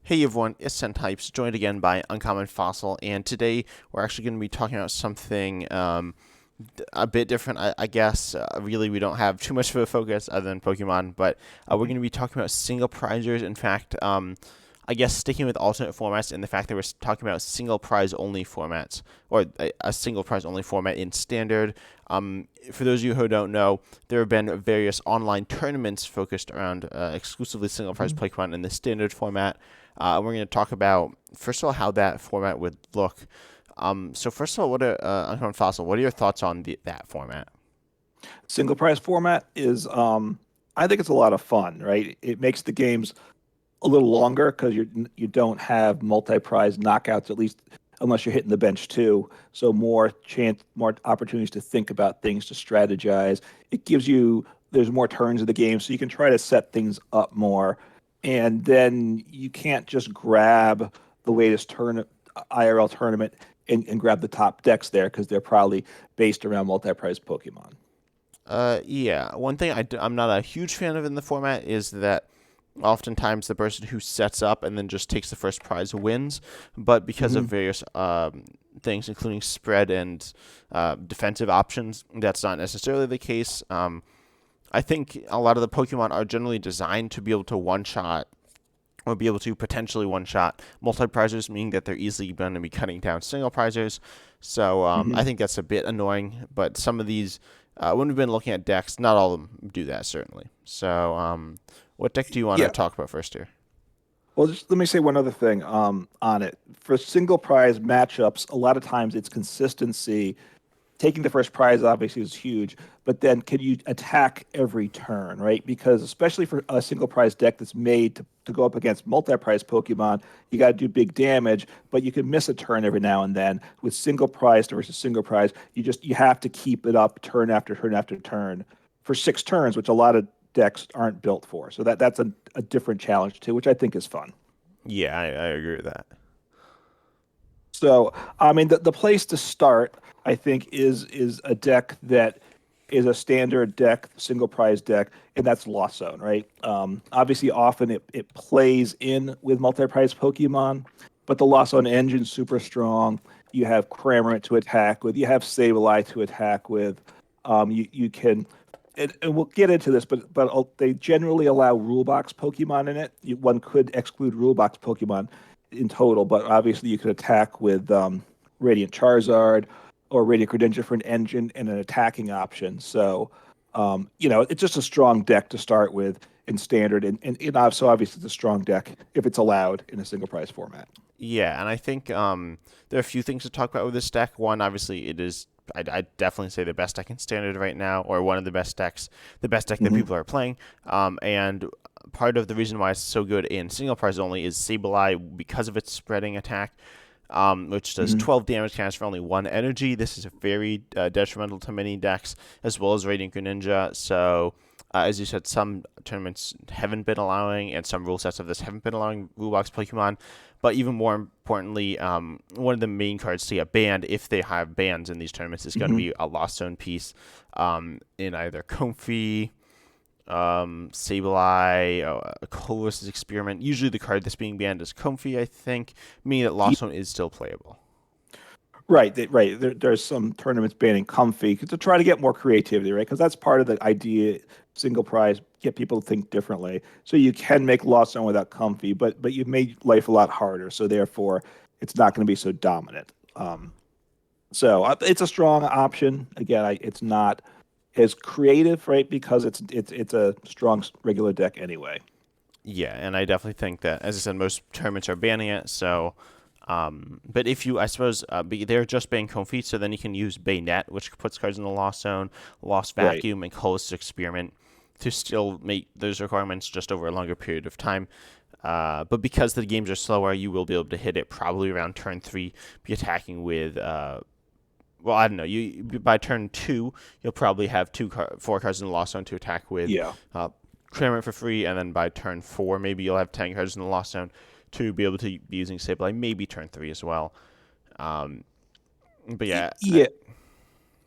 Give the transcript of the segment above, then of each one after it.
Hey everyone, it's Types, joined again by Uncommon Fossil, and today we're actually going to be talking about something a bit different, I guess. Really, we don't have too much of a focus other than Pokemon, but we're going to be talking about single prizers. In fact, I guess sticking with alternate formats and the fact that we're talking about single prize only formats, or a single prize only format in standard. For those of you who don't know, there have been various online tournaments focused around exclusively single prize Mhm. Pokemon in the standard format. We're going to talk about, first of all, how that format would look. So first of all, Uncommon Fossil, what are your thoughts on that format? Single prize format is, I think it's a lot of fun, right? It makes the games a little longer because you don't have multi-prize knockouts, at least unless you're hitting the bench too. So more opportunities to think about things, to strategize. It gives you there's more turns in the game, so you can try to set things up more. And then you can't just grab the latest IRL tournament and grab the top decks there because they're probably based around multi-prize Pokemon. Yeah. One thing I'm not a huge fan of in the format is that oftentimes the person who sets up and then just takes the first prize wins, but because of Hmm. various things, including spread and defensive options, that's not necessarily the case. I think a lot of the Pokemon are generally designed to be able to one shot or be able to potentially one shot multi prizers, meaning that they're easily going to be cutting down single prizers. So I Hmm. think that's a bit annoying, but some of these, when we've been looking at decks, not all of them do that, certainly. So, what deck do you want to Yeah. talk about first here? Well, just let me say one other thing on it. For single prize matchups, a lot of times it's consistency. Taking the first prize obviously is huge, but then can you attack every turn, right? Because especially for a single prize deck that's made to go up against multi-prize Pokemon, you got to do big damage, but you can miss a turn every now and then. With single prize versus single prize, you have to keep it up turn after turn after turn for 6 turns, which a lot of decks aren't built for. So that's a different challenge too, which I think is fun. Yeah, I agree with that. So, I mean, the place to start, I think, is a deck that is a standard deck, single prize deck, and that's Lost Zone, right? Obviously, often it plays in with multi-prize Pokemon, but the Lost Zone engine's super strong. You have Cramorant to attack with, you have Sableye to attack with. You can, and we'll get into this, but they generally allow rule box Pokemon in it. One could exclude rule box Pokemon in total, but obviously you could attack with Radiant Charizard or Radiant Greninja for an engine and an attacking option. So, it's just a strong deck to start with in standard, and also obviously it's a strong deck if it's allowed in a single prize format. Yeah, and I think there are a few things to talk about with this deck. One, obviously, it is. I'd definitely say the best deck in standard right now, or one of the best decks, the best deck that Hmm. people are playing. And part of the reason why it's so good in single prize only is Sableye because of its spreading attack, which does Hmm. 12 damage cast for only 1 energy. This is very detrimental to many decks, as well as Radiant Greninja. So, as you said, some tournaments haven't been allowing, and some rule sets of this haven't been allowing rule box Pokemon. But even more importantly, one of the main cards to get banned, if they have bans in these tournaments, is going to Hmm. be a Lost Zone piece in either Comfey, Sableye, Colossus Experiment. Usually the card that's being banned is Comfey, I think, meaning that Lost Zone is still playable. Right, right. There's some tournaments banning Comfy to try to get more creativity, right? Because that's part of the idea. Single prize, get people to think differently. So you can make Lost Zone without Comfy, but you've made life a lot harder. So therefore, it's not going to be so dominant. So it's a strong option. Again, it's not as creative, right? Because it's a strong regular deck anyway. Yeah, and I definitely think that, as I said, most tournaments are banning it. So, but if you, I suppose, they're just banning Comfey, so then you can use Baynet, which puts cards in the Lost Zone, Lost Right. Vacuum, and Colossus Experiment to still meet those requirements just over a longer period of time. But because the games are slower, you will be able to hit it probably around turn three, be attacking with well, I don't know. You by turn two, you'll probably have four cards in the Lost Zone to attack with, Yeah. uh, cram it for free, and then by turn four, maybe you'll have 10 cards in the Lost Zone to be able to be using Sableye. Maybe turn three as well. Um, but yeah, Yeah.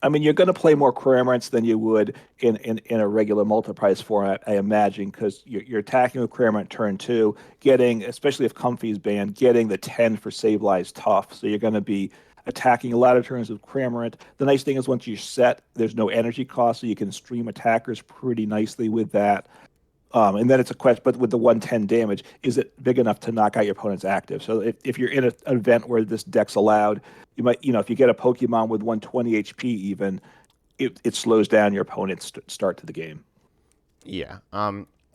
I mean, you're going to play more Cramorants than you would in a regular multi-price format, I imagine, because you're attacking with Cramorant turn two, getting, especially if Comfy's banned, getting the 10 for Sableye tough. So you're going to be attacking a lot of turns with Cramorant. The nice thing is once you're set, there's no energy cost, so you can stream attackers pretty nicely with that. And then it's a question, but with the 110 damage, is it big enough to knock out your opponent's active? So if you're in an event where this deck's allowed, you might, if you get a Pokemon with 120 HP even, it slows down your opponent's start to the game. Yeah.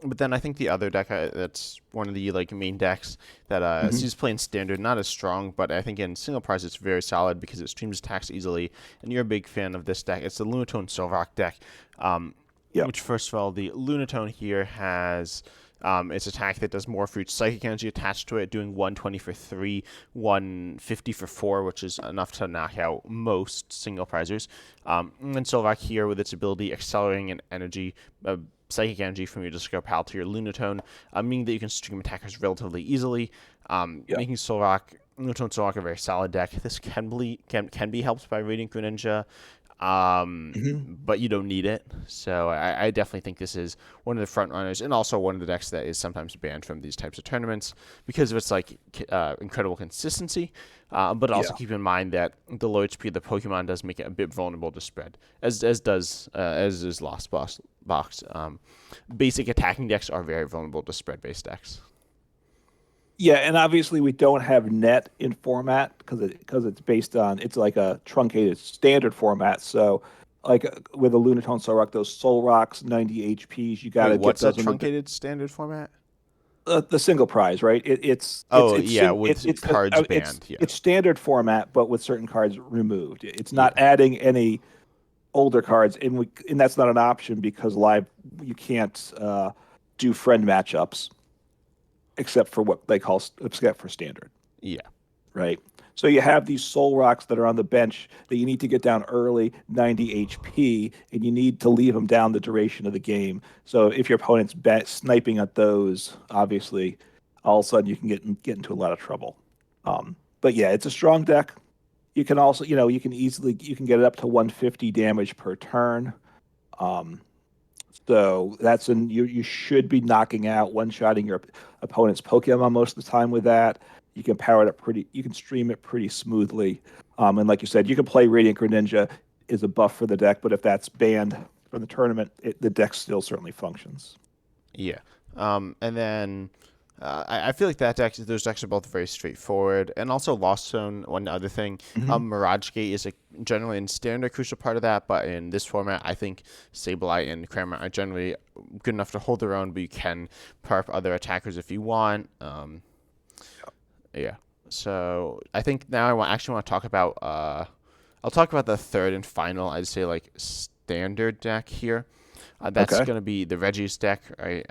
But then I think the other deck that's one of the like main decks that Hmm. sees playing standard, not as strong, but I think in single price it's very solid because it streams attacks easily. And you're a big fan of this deck. It's the Lunatone Silrock deck. Um, Yep. which first of all, the Lunatone here has its attack that does more for each psychic energy attached to it, doing 120 for 3, 150 for 4, which is enough to knock out most single prizers. And then Silvac here with its ability accelerating an energy, psychic energy from your discard pile to your Lunatone, meaning that you can stream attackers relatively easily, Yep. making Silvac Lunatone Silvac a very solid deck. This can be helped by Radiant Greninja, Hmm. but you don't need it. So I definitely think this is one of the front runners, and also one of the decks that is sometimes banned from these types of tournaments because of its like incredible consistency. But also Yeah. keep in mind that the low HP of the Pokemon does make it a bit vulnerable to spread, as is Lost Box. Basic attacking decks are very vulnerable to spread based decks. Yeah, and obviously we don't have net in format because it's based on it's like a truncated standard format. So, like with a Lunatone Solrock, those Soul Rocks 90 HPs, you got Wait, to get what's a those on truncated standard format? the single prize, right? Oh yeah, with it's cards banned. Yeah, it's standard format, but with certain cards removed. It's not yeah, adding any older cards, and that's not an option because live you can't do friend matchups except for what they call except for standard, yeah. right? So you have these soul rocks that are on the bench that you need to get down early, 90 HP, and you need to leave them down the duration of the game. So if your opponent's sniping at those, obviously, all of a sudden you can get into a lot of trouble. But yeah, it's a strong deck. You can also, you can get it up to 150 damage per turn. Um, so you should be knocking out one-shotting your opponent's Pokemon most of the time with that. You can power it up you can stream it pretty smoothly. And like you said, you can play Radiant Greninja is a buff for the deck, but if that's banned from the tournament, the deck still certainly functions. Yeah. And then I feel like those decks are both very straightforward. And also Lost Zone, one other thing, Hmm. Mirage Gate is generally in standard a crucial part of that, but in this format, I think Sableye and Kramer are generally good enough to hold their own, but you can perp other attackers if you want. Yeah. So I think now actually want to talk about I'll talk about the third and final, I'd say like standard deck here. That's Okay. going to be the Reggie's deck, right?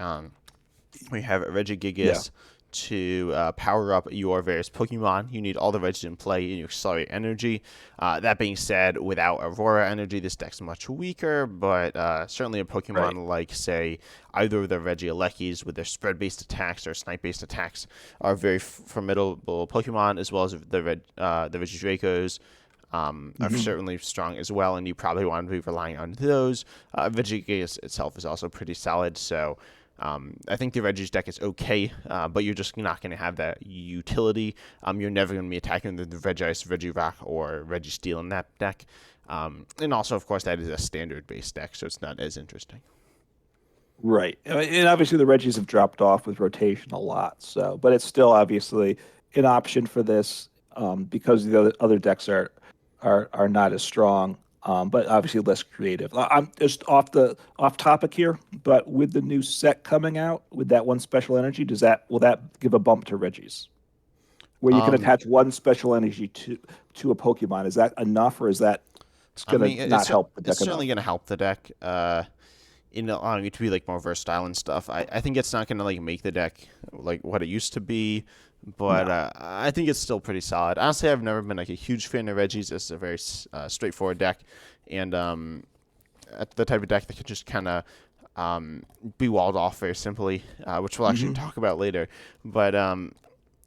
We have Yeah. Regigigas to power up your various Pokemon. You need all the Regis in play and you accelerate energy. That being said, without Aurora energy, this deck's much weaker, but certainly a Right. Pokemon like, say, either of the Regielekis with their spread based attacks or snipe based attacks are very formidable Pokemon, as well as the Regidracos. Are Hmm. certainly strong as well, and you probably want to be relying on those. Regigigas itself is also pretty solid, so I think the Reggie's deck is okay, but you're just not going to have that utility. You're never going to be attacking the Regice, Regirock, or Registeel in that deck. And also, of course, that is a standard-based deck, so it's not as interesting. Right. And obviously the Reggies have dropped off with rotation a lot. So, but it's still obviously an option for this because the other decks are not as strong, but obviously less creative. I'm just off topic here, but with the new set coming out with that one special energy, does that will that give a bump to Reggies? Where you can Um, attach one special energy to a Pokemon. Is that enough or is that it's I gonna mean, not help the it's deck certainly enough? going to help the deck. In allowing it to be like more versatile and stuff. I think it's not gonna like make the deck like what it used to be, but No. I think it's still pretty solid. Honestly, I've never been like a huge fan of Reggie's. It's a very straightforward deck, and the type of deck that can just kind of be walled off very simply, which we'll actually Hmm. talk about later. But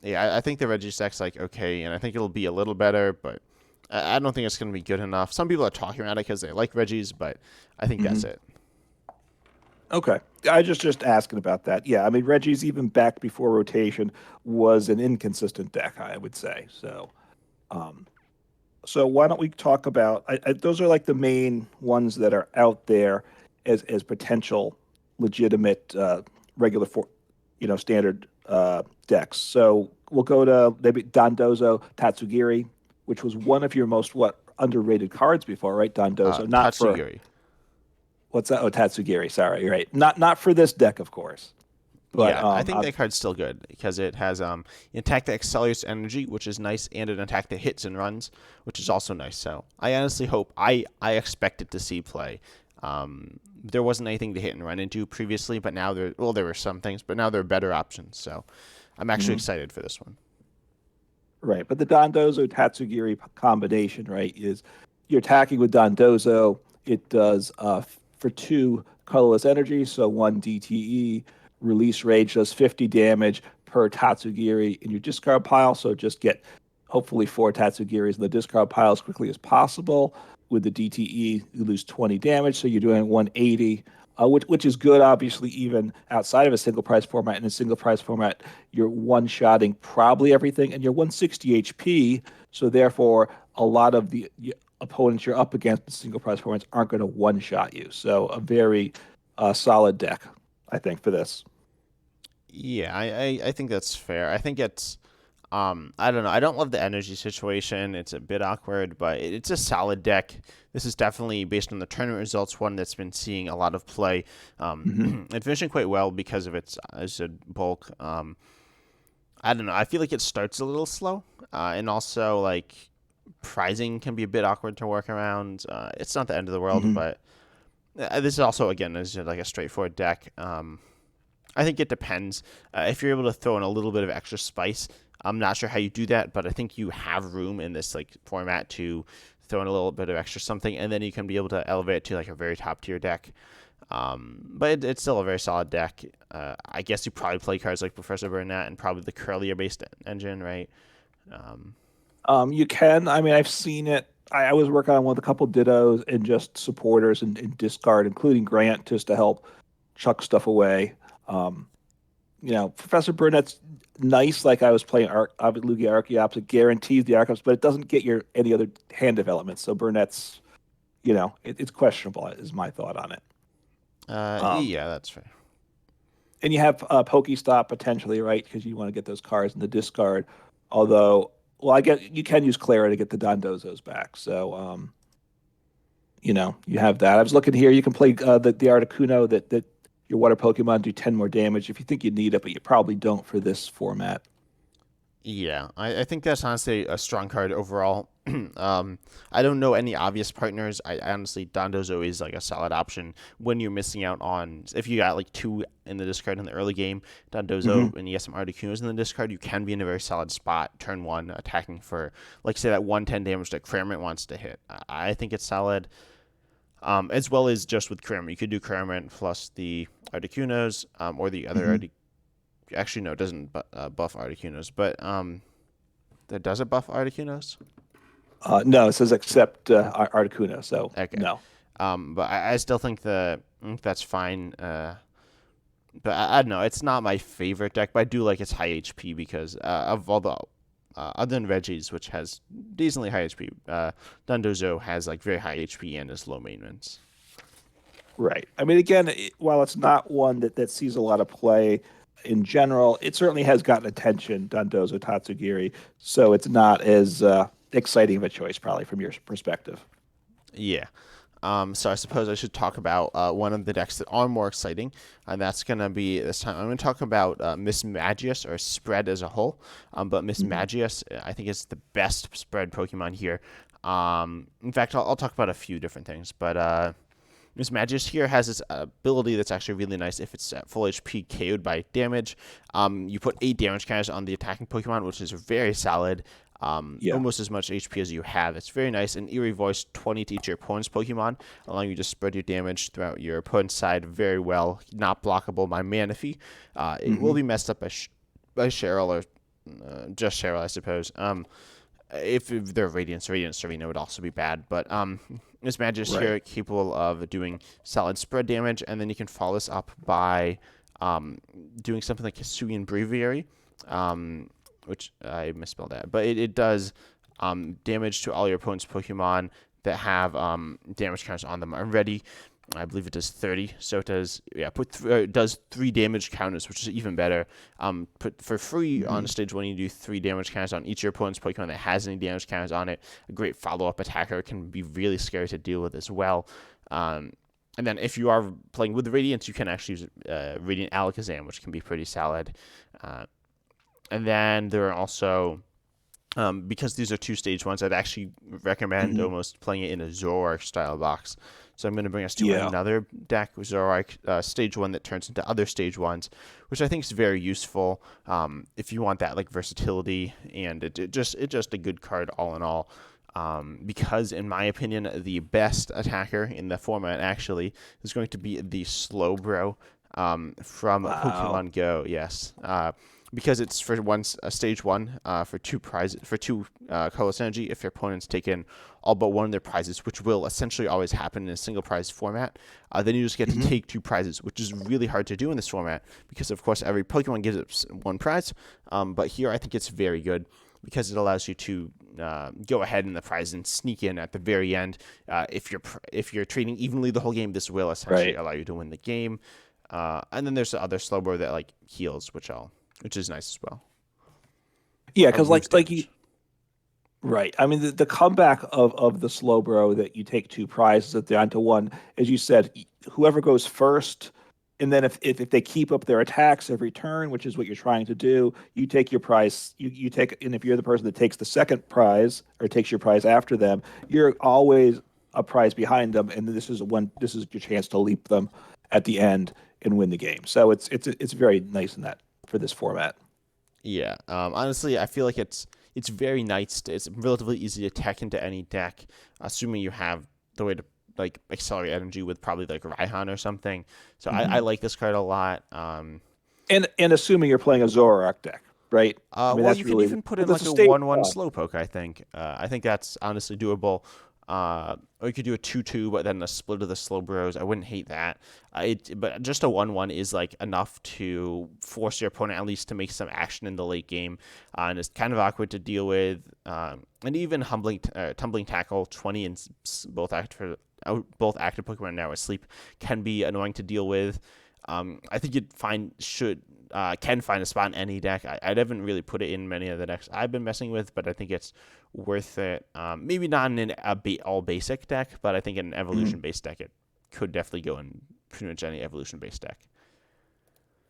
yeah, I think the Reggie's deck's like okay, and I think it'll be a little better, but I don't think it's going to be good enough. Some people are talking about it because they like Reggie's, but I think that's Hmm. it. Okay. I just asking about that. Yeah, I mean Reggie's even back before rotation was an inconsistent deck, I would say. Um, so why don't we talk about those are like the main ones that are out there as potential legitimate regular for standard decks. So we'll go to maybe Dondozo Tatsugiri, which was one of your most underrated cards before, right? Dondozo, not for Tatsugiri. what's that? Oh, Tatsugiri. Sorry, you're right. Not for this deck, of course. But Yeah, I think that card's still good because it has an attack that accelerates energy, which is nice, and an attack that hits and runs, which is also nice. So I honestly hope I expected to see play. There wasn't anything to hit and run into previously, but now there were some things, but now there are better options. So I'm actually mhm. excited for this one. Right. But the Dondozo Tatsugiri combination, right, is you're attacking with Dondozo. It does for two colorless energy, so one DTE. Release rage does 50 damage per Tatsugiri in your discard pile. So just get hopefully four Tatsugiris in the discard pile as quickly as possible. With the DTE, you lose 20 damage, so you're doing 180, which is good, obviously, even outside of a single prize format. In a single prize format, you're one-shotting probably everything, and you're 160 HP. So therefore, a lot of the opponents you're up against in single prize formats aren't going to one-shot you. So a very solid deck, I think, for this. Yeah, I think that's fair. I think it's I don't know. I don't love the energy situation. It's a bit awkward, but it's a solid deck. This is definitely based on the tournament results, one that's been seeing a lot of play. Hmm. It's finishing quite well because of its as a bulk. I don't know. I feel like it starts a little slow, and also like prizing can be a bit awkward to work around. It's not the end of the world, Hmm. but this is also again is like a straightforward deck. I think it depends. If you're able to throw in a little bit of extra spice, I'm not sure how you do that, but I think you have room in this like format to throw in a little bit of extra something, and then you can be able to elevate it to like a very top tier deck. But it's still a very solid deck. I guess you probably play cards like Professor Burnett and probably the Curlier based engine, right? Um, You can. I mean, I've seen it. I was working on one with a couple dittos and just supporters and discard, including Grant, just to help chuck stuff away. Um, Professor Burnett's nice. Like I was playing Lugia Archeops, it guarantees the Archeops, but it doesn't get your any other hand development. So Burnett's, it's questionable, is my thought on it. Um, yeah, that's fair. and you have Pokestop potentially, right? Because you want to get those cards in the discard. Although, well, I get you can use Clara to get the Dondozos back. So, you have that. I was looking here. You can play the Articuno that your water Pokemon do 10 more damage if you think you need it, but you probably don't for this format. Yeah, I think that's honestly a strong card overall. I don't know any obvious partners. I honestly, Dondozo is like a solid option when you're missing out on. If you got like two in the discard in the early game, Hmm. Dondozo, and you get some Articunos in the discard, you can be in a very solid spot turn one, attacking for, like, say, that 110 damage that Cramorant wants to hit. I think it's solid. As well as just with Cramorant. You could do Cramorant plus the Articunos, or the other Hmm. actually, no, it doesn't buff Articunos, but that does it buff Articunos? No, it says except Articuno, so Okay. no. But I still think that's fine. But I don't know. It's not my favorite deck, but I do like its high HP because of all the other than Reggie's, which has decently high HP. Dundozo has like very high HP and is low maintenance. Right. I mean, again, while it's not one that sees a lot of play in general, it certainly has gotten attention, Dondozo Tatsugiri. So it's not as exciting of a choice, probably from your perspective. Yeah. So I suppose I should talk about one of the decks that are more exciting, and that's gonna be this time. I'm gonna talk about Miss Magius or Spread as a whole. But Miss Hmm. Magius, I think, is the best spread Pokemon here. In fact, I'll talk about a few different things, but Miss Magius here has this ability that's actually really nice. If it's at full HP, KO'd by damage, you put 8 damage counters on the attacking Pokemon, which is very solid. Yeah. Almost as much HP as you have. It's very nice. And Eerie Voice 20 to each your opponent's Pokemon, allowing you to spread your damage throughout your opponent's side very well. Not blockable by Manaphy. It will Hmm. be messed up by Cheryl or just Cheryl, I suppose. if they're Radiant Serena would also be bad. But this Magus Right. here capable of doing solid spread damage, and then you can follow this up by doing something like Hisuian Breviary, which I misspelled that, but it does damage to all your opponent's Pokemon that have damage counters on them already. I believe it does 30. So it does, yeah, it does 3 damage counters, which is even better. Put for free Hmm. on stage 1, you do 3 damage counters on each of your opponent's Pokemon that has any damage counters on it. A great follow-up attacker, can be really scary to deal with as well. And then if you are playing with Radiant, you can actually use Radiant Alakazam, which can be pretty solid. And then there are also because these are 2 stage 1s, I'd actually recommend Hmm. almost playing it in a Zoroark style box. So I'm going to bring us to Yeah. another deck, Zoroark stage 1 that turns into other stage 1s, which I think is very useful if you want that like versatility, and it just a good card all in all. Because in my opinion, the best attacker in the format actually is going to be the Slowbro from Wow. Pokemon Go. Yes, because it's for stage 1 for 2 prizes for 2 colorless energy. If your opponent's taken all but one of their prizes, which will essentially always happen in a single prize format, then you just get to Hmm. take 2 prizes, which is really hard to do in this format because of course every Pokemon gives it 1 prize. But here I think it's very good because it allows you to go ahead in the prize and sneak in at the very end. If you're trading evenly the whole game, this will essentially Right. allow you to win the game. And then there's the other Slowbro that like heals, which is nice as well. Yeah, Or because removes like you damage. right. I mean, the comeback of the slow bro that you take 2 prizes at the end to one, as you said, whoever goes first, and then if they keep up their attacks every turn, which is what you're trying to do, you take your prize. You take, and if you're the person that takes the second prize or takes your prize after them, you're always a prize behind them, and this is your chance to leap them at the end and win the game. So it's very nice in that for this format. Yeah. Honestly, I feel like it's very nice. It's relatively easy to tech into any deck, assuming you have the way to like accelerate energy with probably like Raihan or something. So I Hmm. like this card a lot. And assuming you're playing a Zoroark deck, right? I mean, Well, that's you can really even put well, in that's a like a stage 1/1 one. Slowpoke. I think that's honestly doable. Or you could do a 2/2, but then a split of the Slowbros. I wouldn't hate that. But just a 1/1 is like enough to force your opponent at least to make some action in the late game, and it's kind of awkward to deal with. And even tumbling tackle 20 and both active Pokemon now asleep can be annoying to deal with. I think you'd find should can find a spot in any deck. I haven't really put it in many of the decks I've been messing with, but I think it's worth it. Maybe not in all basic deck, but I think in an Mhm. evolution based deck, it could definitely go in pretty much any evolution based deck.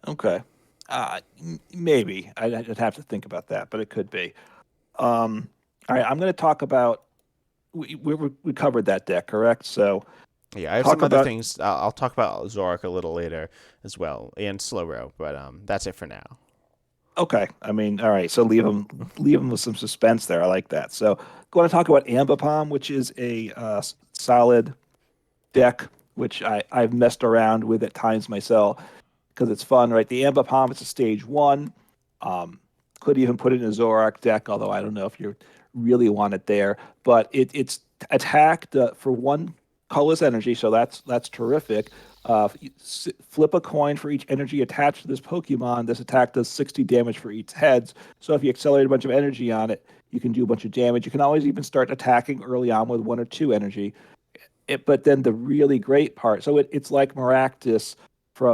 Okay. Maybe I'd have to think about that, but it could be. All right, I'm going to talk about we covered that deck, correct? So Yeah, I have talk some other about things. I'll talk about Zorak a little later as well, and Slowbro, but that's it for now. okay. I mean, all right. So leave them with some suspense there. I like that. So going to talk about Ambipom, which is a solid deck, which I've messed around with at times myself because it's fun, right? The Ambipom, it's a stage one. Um, could even put it in a Zoroark deck, although I don't know if you really want it there. But it's attacked for 1 colorless energy, so that's terrific. Flip a coin for each energy attached to this Pokemon. This attack does 60 damage for each heads. So if you accelerate a bunch of energy on it, you can do a bunch of damage. You can always even start attacking early on with 1 or 2 energy. But then the really great part, so it's like Maractus,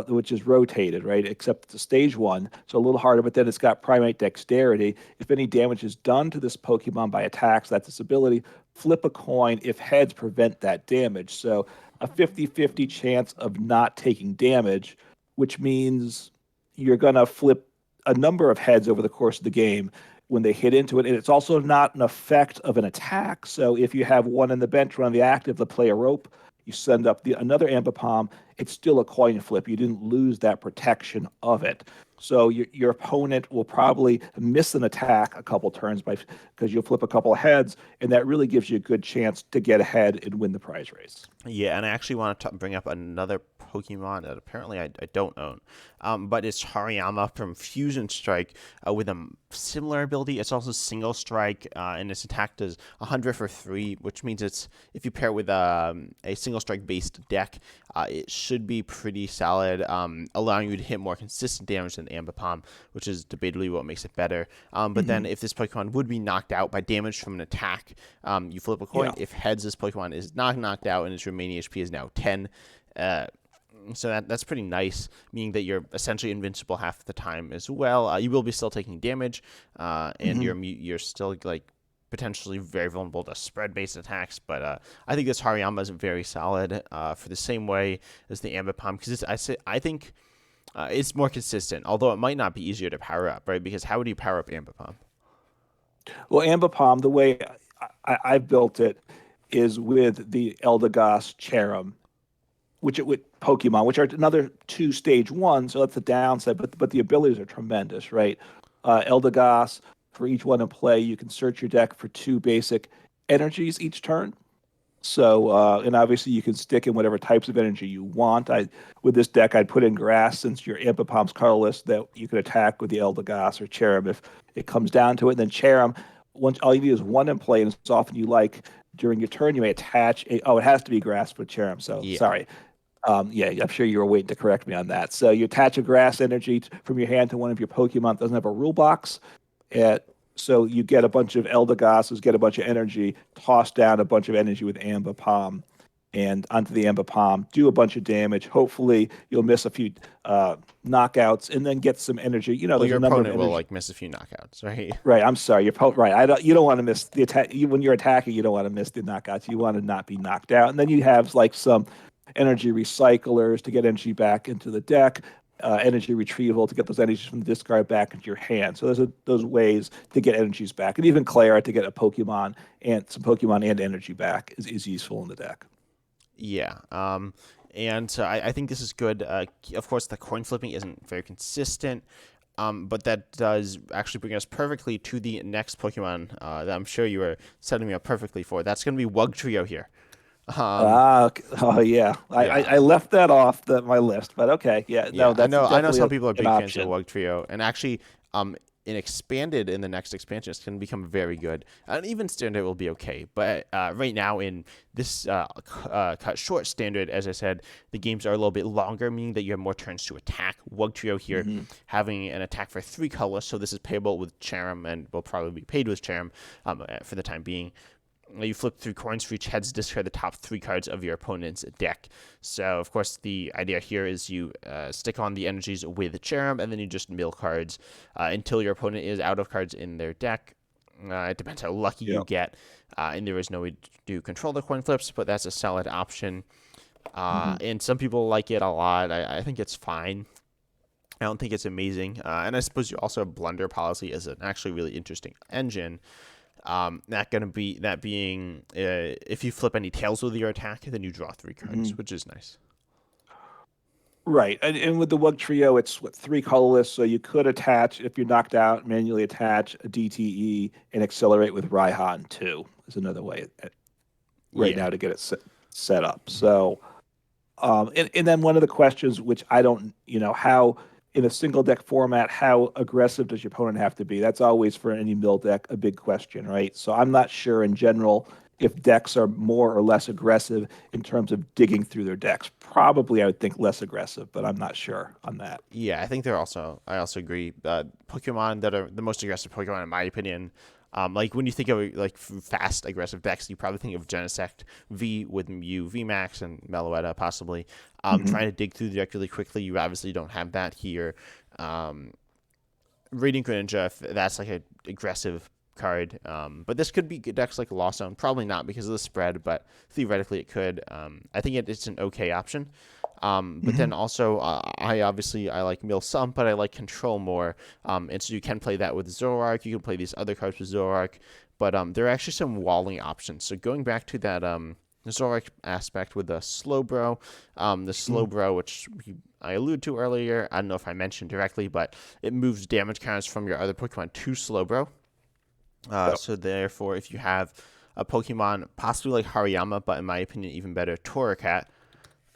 which is rotated, right? Except it's a stage one, so a little harder. But then it's got Primate Dexterity. If any damage is done to this Pokemon by attacks, that's its ability. Flip a coin if heads prevent that damage. So a 50-50 chance of not taking damage, which means you're gonna flip a number of heads over the course of the game when they hit into it. And it's also not an effect of an attack. So if you have one in the bench, one on the active, the play a rope, you send up another Ambipom, it's still a coin flip. You didn't lose that protection of it. So your opponent will probably miss an attack a couple turns because you'll flip a couple of heads, and that really gives you a good chance to get ahead and win the prize race. Yeah, and I actually want to bring up another Pokemon that apparently I don't own. But it's Hariyama from Fusion Strike with a similar ability. It's also Single Strike, and its attack does 100 for 3, which means it's if you pair it with a Single Strike based deck, it should be pretty solid, allowing you to hit more consistent damage than Ambipom, which is debatably what makes it better. But then if this Pokemon would be knocked out by damage from an attack, you flip a coin. Yeah. If heads, this Pokemon is not knocked out and its remaining HP is now 10. So that's pretty nice, meaning that you're essentially invincible half the time as well. You will be still taking damage, and you're still like potentially very vulnerable to spread-based attacks. But I think this Hariyama is very solid for the same way as the Ambipom, because I think it's more consistent, although it might not be easier to power up, right? Because how would you power up Ambipom? Well, Ambipom, the way I've built it is with the Eldegoss Cherim, which it with Pokemon, which are another two stage one, so that's the downside. But the abilities are tremendous, right? Eldegoss, for each one in play, you can search your deck for two basic energies each turn. So and obviously you can stick in whatever types of energy you want. I with this deck I'd put in grass since your Ampipom's colorless that you could attack with the Eldegoss or Cherim if it comes down to it. And then Cherim, once all you need is one in play, and as often you like during your turn, you may attach a it has to be grass with Cherim. So Yeah. sorry. Yeah, I'm sure you were waiting to correct me on that. So you attach a grass energy from your hand to one of your Pokemon that doesn't have a rule box. So you get a bunch of Eldegosses, get a bunch of energy, toss down a bunch of energy with Ambipom, and onto the Ambipom, do a bunch of damage. Hopefully, you'll miss a few knockouts, and then get some energy. Well, There's your a number of opponent will energy. like miss a few knockouts, right? Right. I'm sorry. Right. I don't. You don't want to miss the attack. When you're attacking, you don't want to miss the knockouts. You want to not be knocked out. And then you have like some energy recyclers to get energy back into the deck, energy retrieval to get those energies from the discard back into your hand. So there's those ways to get energies back, and even Clara to get a Pokemon and some Pokemon and energy back is useful in the deck. Yeah. And so I think this is good. Of course, the coin flipping isn't very consistent. But that does actually bring us perfectly to the next Pokemon that I'm sure you are setting me up perfectly for. That's going to be Wugtrio here. Okay. Oh yeah, Yeah. I left that off my list, but okay, yeah, Yeah, no, I that's know. I know definitely some people are an big fans of option. Wugtrio, and actually, in the next expansion, it's going to become very good. And even standard will be okay, but right now in this cut short standard, as I said, the games are a little bit longer, meaning that you have more turns to attack. Wugtrio here having an attack for 3 colors, so this is payable with Cherim, and will probably be paid with Cherim for the time being. You flip 3 coins for each heads, discard the top 3 cards of your opponent's deck. So, of course, the idea here is you stick on the energies with Cherim, and then you just mill cards until your opponent is out of cards in their deck. It depends how lucky you Yeah. get, and there is no way to control the coin flips, but that's a solid option. And some people like it a lot. I think it's fine. I don't think it's amazing. And I suppose you also have Blunder Policy as an actually really interesting engine. That being if you flip any tails with your attack, then you draw 3 cards, which is nice. Right, and with the Wug Trio, it's 3 colorless, so you could attach if you're knocked out, manually attach a DTE and accelerate with Raihan too. Is another way right Yeah. now to get it set up. So, and then one of the questions, which I don't, how in a single deck format, how aggressive does your opponent have to be? That's always for any mill deck a big question, right? So I'm not sure in general if decks are more or less aggressive in terms of digging through their decks. Probably, I would think less aggressive, but I'm not sure on that. Yeah, I think I also agree. Pokemon that are the most aggressive Pokemon, in my opinion. Like when you think of like fast aggressive decks, you probably think of Genesect V with Mew VMAX and Meloetta possibly. Hmm. Trying to dig through the deck really quickly. You obviously don't have that here. Um, Radiant Greninja, if that's like a aggressive card. But this could be decks like Lost Zone. Probably not because of the spread, but theoretically it could. I think it's an okay option. But Hmm. then also, I like Mill some, but I like Control more. And so you can play that with Zoroark. You can play these other cards with Zoroark. But there are actually some walling options. So going back to that Zoroark aspect with the Slowbro, which I alluded to earlier. I don't know if I mentioned directly, but it moves damage counters from your other Pokemon to Slowbro. Yep. So therefore, if you have a Pokemon possibly like Hariyama, but in my opinion even better, Torracat,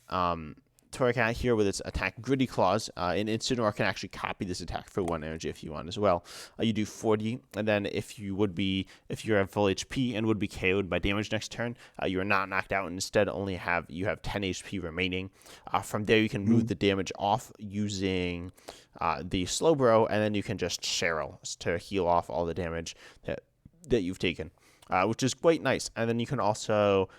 um, Torracat here with its attack Gritty Claws. An Incineroar can actually copy this attack for 1 energy if you want as well. You do 40, and then if you're at full HP and would be KO'd by damage next turn, you are not knocked out and instead only have 10 HP remaining. From there, you can move the damage off using the Slowbro, and then you can just Cheryl to heal off all the damage that you've taken, which is quite nice. And then you can also,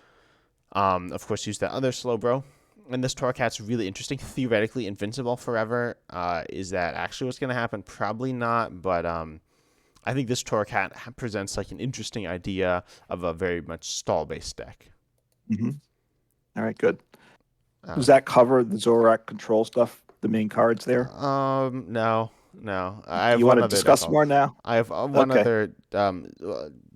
of course, use that other Slowbro. And this Torracat's really interesting. Theoretically invincible forever. Is that actually what's going to happen? Probably not, but I think this Torracat presents like an interesting idea of a very much stall-based deck. Mm-hmm. All right, good. Does that cover the Zorak control stuff, the main cards there? No. I have You one want to other discuss deck more now? I have one Okay. other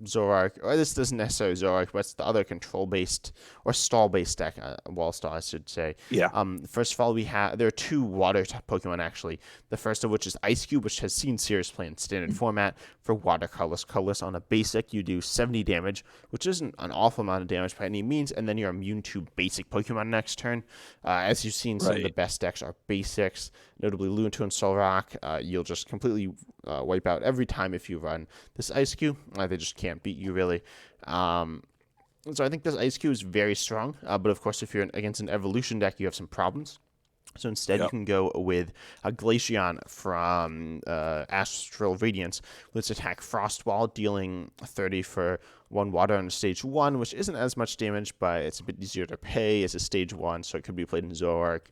Zorak, or this isn't necessarily Zorak, but it's the other control-based or stall-based deck, wall stall, I should say. Yeah. First of all, there are 2 water Pokemon actually. The first of which is Ice Cube, which has seen serious play in standard format for water colorless. On a basic, you do 70 damage, which isn't an awful amount of damage by any means, and then you're immune to basic Pokemon next turn. As you've seen, some of the best decks are basics, notably Lunatone and Solrock. You'll just completely wipe out every time if you run this Ice Cube. They just can't beat you, really. So I think this Ice Cube is very strong, but of course, if you're against an evolution deck, you have some problems. So instead, you can go with a Glaceon from Astral Radiance with its attack Frostwall, dealing 30 for 1 water on stage 1, which isn't as much damage, but it's a bit easier to pay as a stage 1, so it could be played in Zoroark,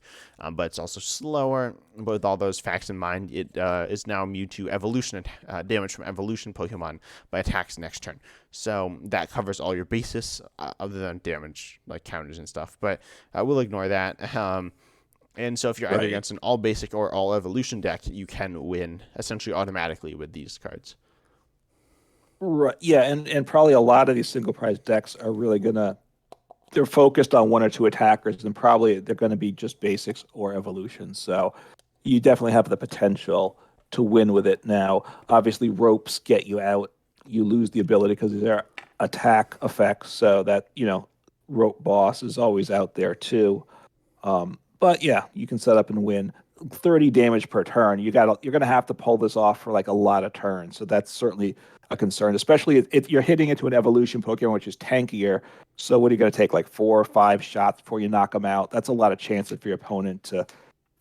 but it's also slower. But with all those facts in mind, it is now immune to evolution damage from evolution Pokemon by attacks next turn. So that covers all your bases, other than damage, like counters and stuff, but we'll ignore that. And so if you're either against an all basic or all evolution deck, you can win essentially automatically with these cards. Right. Yeah, and probably a lot of these single prize decks are really they're focused on 1 or 2 attackers, and probably they're gonna be just basics or evolutions. So you definitely have the potential to win with it. Now, obviously ropes get you out. You lose the ability because they're attack effects, so that, rope boss is always out there too. But yeah, you can set up and win. 30 damage per turn. You're gonna have to pull this off for like a lot of turns. So that's certainly a concern, especially if you're hitting into an evolution Pokemon, which is tankier. So what are you gonna take, like 4 or 5 shots before you knock them out? That's a lot of chance for your opponent to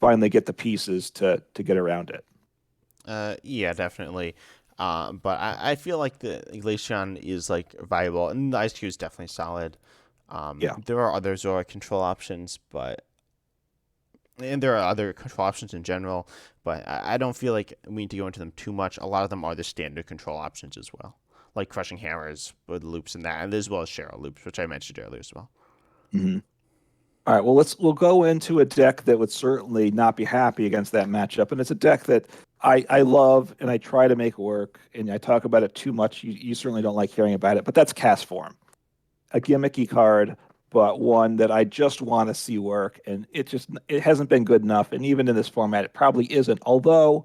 finally get the pieces to get around it. Yeah, definitely. But I feel like the Glaceon is like viable, and the Ice Cube is definitely solid. Yeah. There are other Zora control options, and there are other control options in general, but I don't feel like we need to go into them too much. A lot of them are the standard control options as well, like Crushing Hammers with loops and that, and as well as Cheryl loops, which I mentioned earlier as well. Mm-hmm. All right. Well, we'll go into a deck that would certainly not be happy against that matchup, and it's a deck that I love and I try to make work. And I talk about it too much. You certainly don't like hearing about it, but that's Cast Form, a gimmicky card, but one that I just want to see work, and it hasn't been good enough. And even in this format, it probably isn't. Although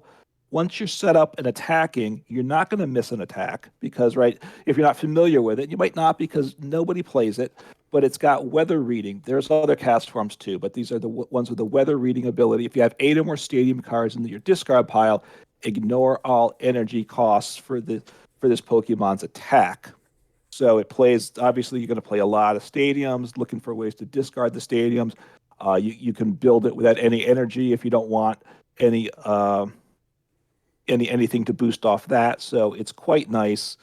once you're set up and attacking, you're not going to miss an attack because, right, if you're not familiar with it, you might not because nobody plays it, but it's got weather reading. There's other cast forms too, but these are the ones with the weather reading ability. If you have 8 or more stadium cards in your discard pile, ignore all energy costs for this Pokemon's attack. So it plays, obviously, you're going to play a lot of stadiums, looking for ways to discard the stadiums. You can build it without any energy if you don't want any anything to boost off that. So it's quite nice.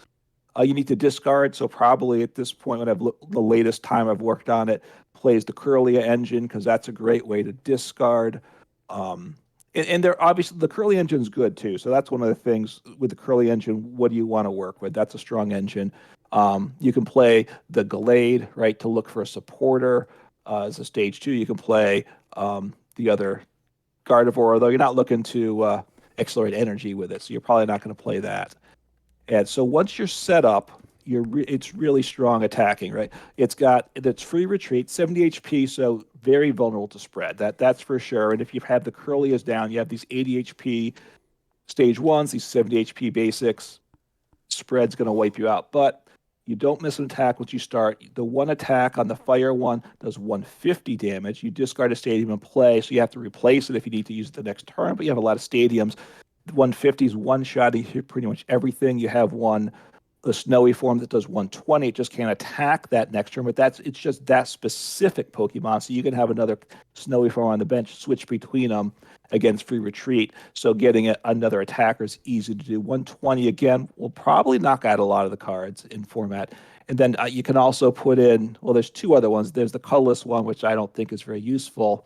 You need to discard. So probably at this point, when the latest time I've worked on it, plays the Curlia engine because that's a great way to discard. And they're obviously the Curly engine's good too. So that's one of the things with the Curly engine. What do you want to work with? That's a strong engine. You can play the Gallade, right, to look for a supporter as a stage 2. You can play the other Gardevoir, although you're not looking to accelerate energy with it, so you're probably not going to play that. And so once you're set up, it's really strong attacking, right? It's free retreat, 70 HP, so very vulnerable to spread. That's for sure. And if you have the Curlias down, you have these 80 HP stage 1s, these 70 HP basics. Spread's going to wipe you out. But You don't miss an attack once you start. The one attack on the fire one does 150 damage. You discard a stadium and play, so you have to replace it if you need to use it the next turn. But you have a lot of stadiums. 150 is one shot. You hit pretty much everything. You have one the snowy form that does 120. It just can't attack that next turn, but it's just that specific Pokemon. So you can have another snowy form on the bench, switch between them against free retreat. So getting another attacker is easy to do. 120 again will probably knock out a lot of the cards in format. And then you can also put in, well, there's two other ones. There's the colorless one, which I don't think is very useful.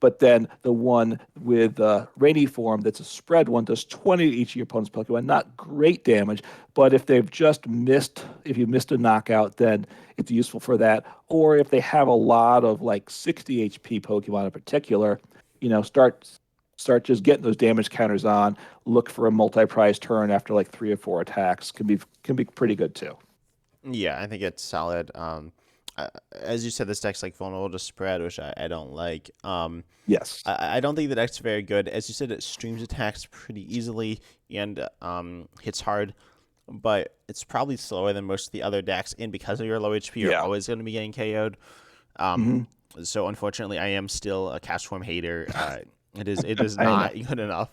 But then the one with rainy form that's a spread one does 20 to each of your opponent's Pokemon. Not great damage, but if they've just missed, if you missed a knockout, then it's useful for that. Or if they have a lot of like 60 HP Pokemon in particular, start just getting those damage counters on. Look for a multi-prize turn after like 3 or 4 attacks. Can be pretty good too. Yeah, I think it's solid. As you said, this deck's like vulnerable to spread, which I don't like. Yes. I don't think the deck's very good. As you said, it streams attacks pretty easily and hits hard, but it's probably slower than most of the other decks. And because of your low HP, you're Yeah. always going to be getting KO'd. Um, Hmm. so unfortunately, I am still a cast form hater. It is I know. not good enough.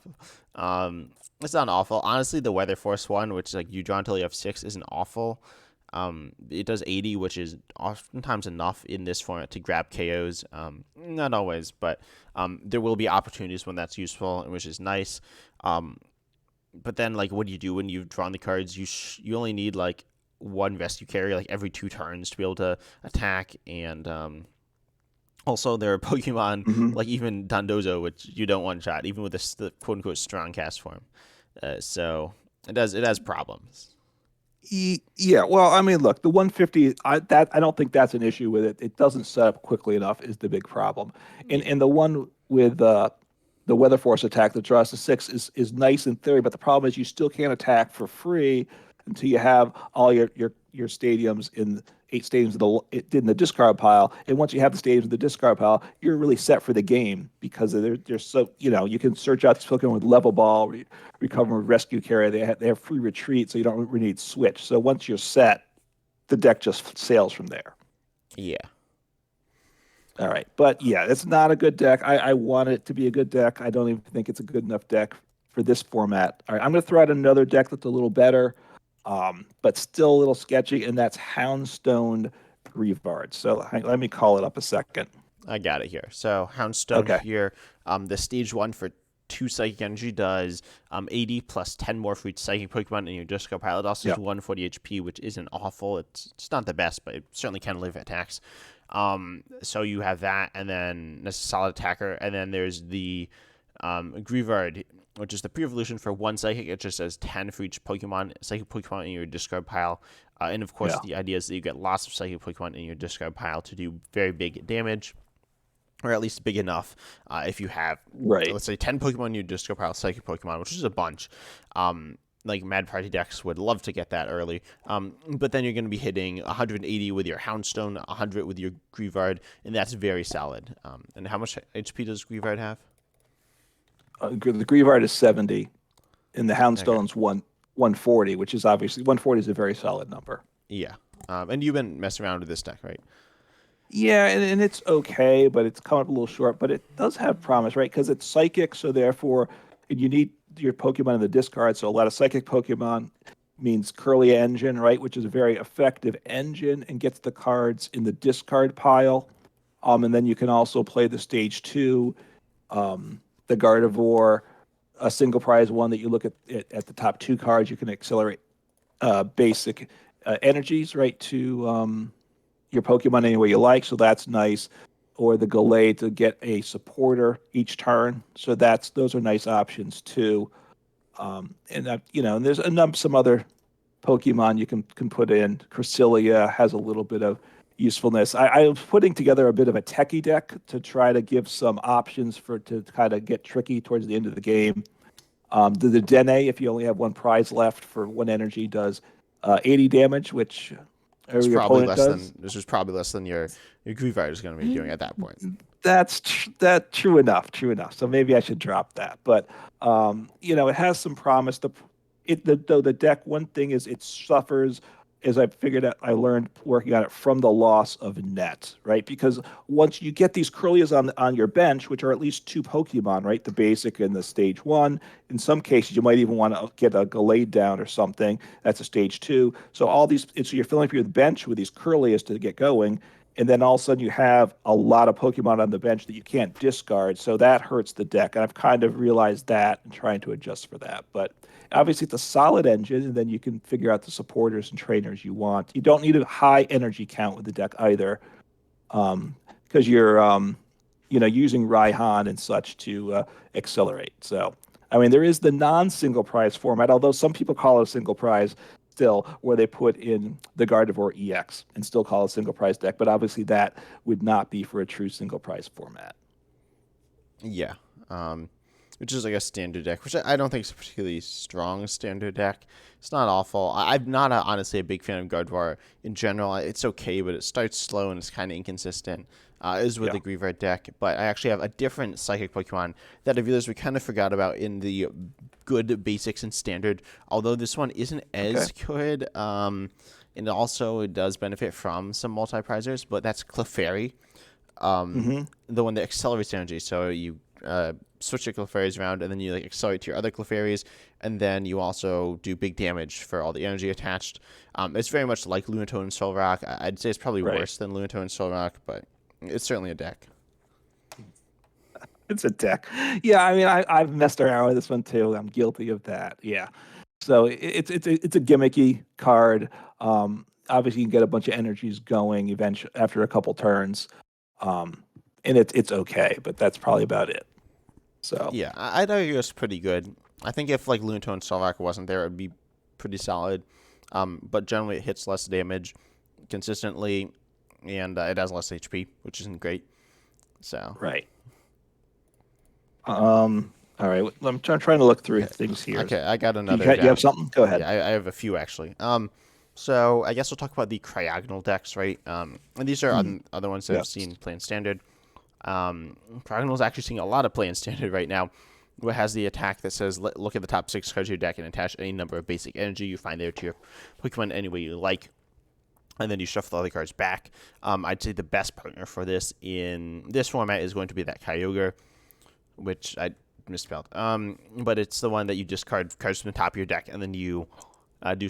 It's not awful. Honestly, the Weather Force one, which is like you draw until you have 6, isn't awful. It does 80, which is oftentimes enough in this format to grab KOs. Not always, but there will be opportunities when that's useful, which is nice. But then, like, what do you do when you've drawn the cards? You only need like one rescue carry like every 2 turns to be able to attack, and also there are Pokemon Hmm. like even Dondozo, which you don't one shot, even with the quote unquote strong cast form. So it has problems. Yeah, well, I mean, look, the 150, I don't think that's an issue with it. It doesn't set up quickly enough is the big problem. Yeah. And the one with the Weather Force attack that draws to 6 is nice in theory, but the problem is you still can't attack for free until you have all your stadiums in 8 stadiums in the discard pile. And once you have the stadiums in the discard pile, you're really set for the game because they're so you can search out this Pokemon with level ball, recover with rescue carry. They have free retreat, so you don't really need switch. So once you're set, the deck just sails from there. Yeah. All right. But yeah, it's not a good deck. I want it to be a good deck. I don't even think it's a good enough deck for this format. All right. I'm going to throw out another deck that's a little better, but still a little sketchy, and that's Houndstone Grievbard. So let me call it up a second. I got it here. So Houndstone Okay. here, the stage one for 2 psychic energy does 80 plus 10 more for each psychic Pokemon in your discard pile. It also has Yeah. 140 HP, which isn't awful. It's not the best, but it certainly can live attacks. So you have that, and then that's a solid attacker. And then there's the Grievard, which is the pre-evolution for 1 psychic. It just says 10 for each psychic Pokemon in your discard pile. And of course, Yeah. the idea is that you get lots of psychic Pokemon in your discard pile to do very big damage, or at least big enough. If you have, Right. let's say, 10 Pokemon in your discard pile, psychic Pokemon, which is a bunch. Like Mad Party decks would love to get that early. But then you're going to be hitting 180 with your Houndstone, 100 with your Grievard, and that's very solid. And how much HP does Grievard have? The Grievard is 70, and the Okay. Houndstone's 140, which is obviously 140 is a very solid number. Yeah. And you've been messing around with this deck, right? Yeah, and it's okay, but it's come up a little short. But it does have promise, right? Because it's psychic, so therefore you need your Pokemon in the discard. So a lot of psychic Pokemon means Curly Engine, right? Which is a very effective engine and gets the cards in the discard pile. And then you can also play the stage 2, the Gardevoir, a single prize one that you look at the top 2 cards. You can accelerate basic energies right to your Pokemon any way you like, so that's nice. Or the Gallade to get a supporter each turn, so those are nice options too. And there's some other Pokemon you can put in. Cresselia has a little bit of usefulness. I was putting together a bit of a techie deck to try to give some options to kind of get tricky towards the end of the game. The Dene, if you only have one prize left for 1 energy, does 80 damage, which It's your probably opponent less than does. this is probably less than your Grievard is going to be doing at that point. That true enough, true enough. So maybe I should drop that. But it has some promise. Though the deck, one thing is it suffers is I figured out I learned working on it from the loss of net, right? Because once you get these Curlias on your bench, which are at least two Pokemon, right? The basic and the stage one. In some cases, you might even want to get a Gallade down or something. That's a stage two. So all these, so you're filling up your bench with these Curlias to get going, and then all of a sudden you have a lot of Pokemon on the bench that you can't discard. So that hurts the deck, and I've kind of realized that and trying to adjust for that. But obviously, it's a solid engine, and then you can figure out the supporters and trainers you want. You don't need a high energy count with the deck either, because you're using Raihan and such to accelerate. So, I mean, there is the non-single prize format, although some people call it a single prize still, where they put in the Gardevoir EX and still call it a single prize deck. But obviously, that would not be for a true single prize format. Yeah. Um, which is like a standard deck, which I don't think is a particularly strong standard deck. It's not awful. I'm not honestly a big fan of Gardevoir in general. It's okay, but it starts slow and it's kind of inconsistent. Is with Yeah. the Greaver deck, but I actually have a different Psychic Pokemon that I realized we kind of forgot about in the good basics and standard. Although this one isn't Okay. as good, and also it does benefit from some multi-prizers, but that's Clefairy, um, Hmm. the one that accelerates energy. So you switch your Clefairies around, and then you like accelerate to your other Clefairies, and then you also do big damage for all the energy attached. It's very much like Lunatone and Solrock. I'd say it's probably Right. worse than Lunatone and Solrock, but it's certainly a deck. It's a deck. Yeah, I mean, I've messed around with this one too. I'm guilty of that. Yeah. So it's a gimmicky card. Obviously, you can get a bunch of energies going eventually after a couple turns, um, and it's okay, but that's probably about it. So Yeah, I'd argue it's pretty good. I think if like Lunatone and Solrock wasn't there, it'd be pretty solid. But generally, it hits less damage consistently, and it has less HP, which isn't great. So right. All right. Trying to look through things here. okay, I got Do another you have deck. something? Go ahead. Yeah, I have a few actually. So I guess we'll talk about the Cryogonal decks, right? And these are Hmm. other ones that I've Yes. seen playing standard. Cryogonal is actually seeing a lot of play in standard right now. What has the attack that says, look at the top six cards of your deck and attach any number of basic energy you find there to your Pokemon any way you like, and then you shuffle the other cards back. I'd say the best partner for this in this format is going to be that Kyogre, which I misspelled. But it's the one that you discard cards from the top of your deck, and then you do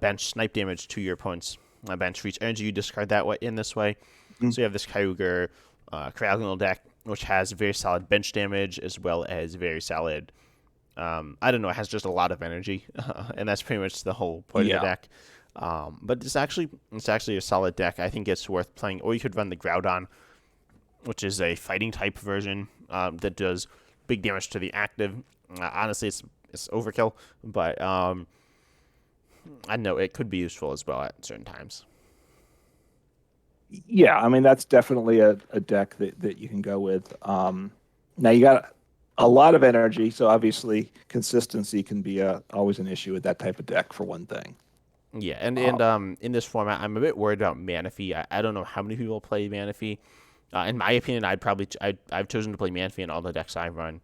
bench snipe damage to your opponent's bench for each energy you discard that way in this way. Mhm. So you have this Kyogre Cryogonal deck, which has very solid bench damage as well as very solid. I don't know. It has just a lot of energy, and that's pretty much the whole point of the Yeah. deck. But it's actually a solid deck. I think it's worth playing. Or you could run the Groudon, which is a fighting type version that does big damage to the active. Honestly, it's overkill, but I know it could be useful as well at certain times. Yeah, I mean that's definitely a deck that you can go with. Now you got a lot of energy, so obviously consistency can be always an issue with that type of deck for one thing. Yeah, and Um, in this format, I'm a bit worried about Manaphy. I don't know how many people play Manaphy. In my opinion, I've chosen to play Manaphy in all the decks I run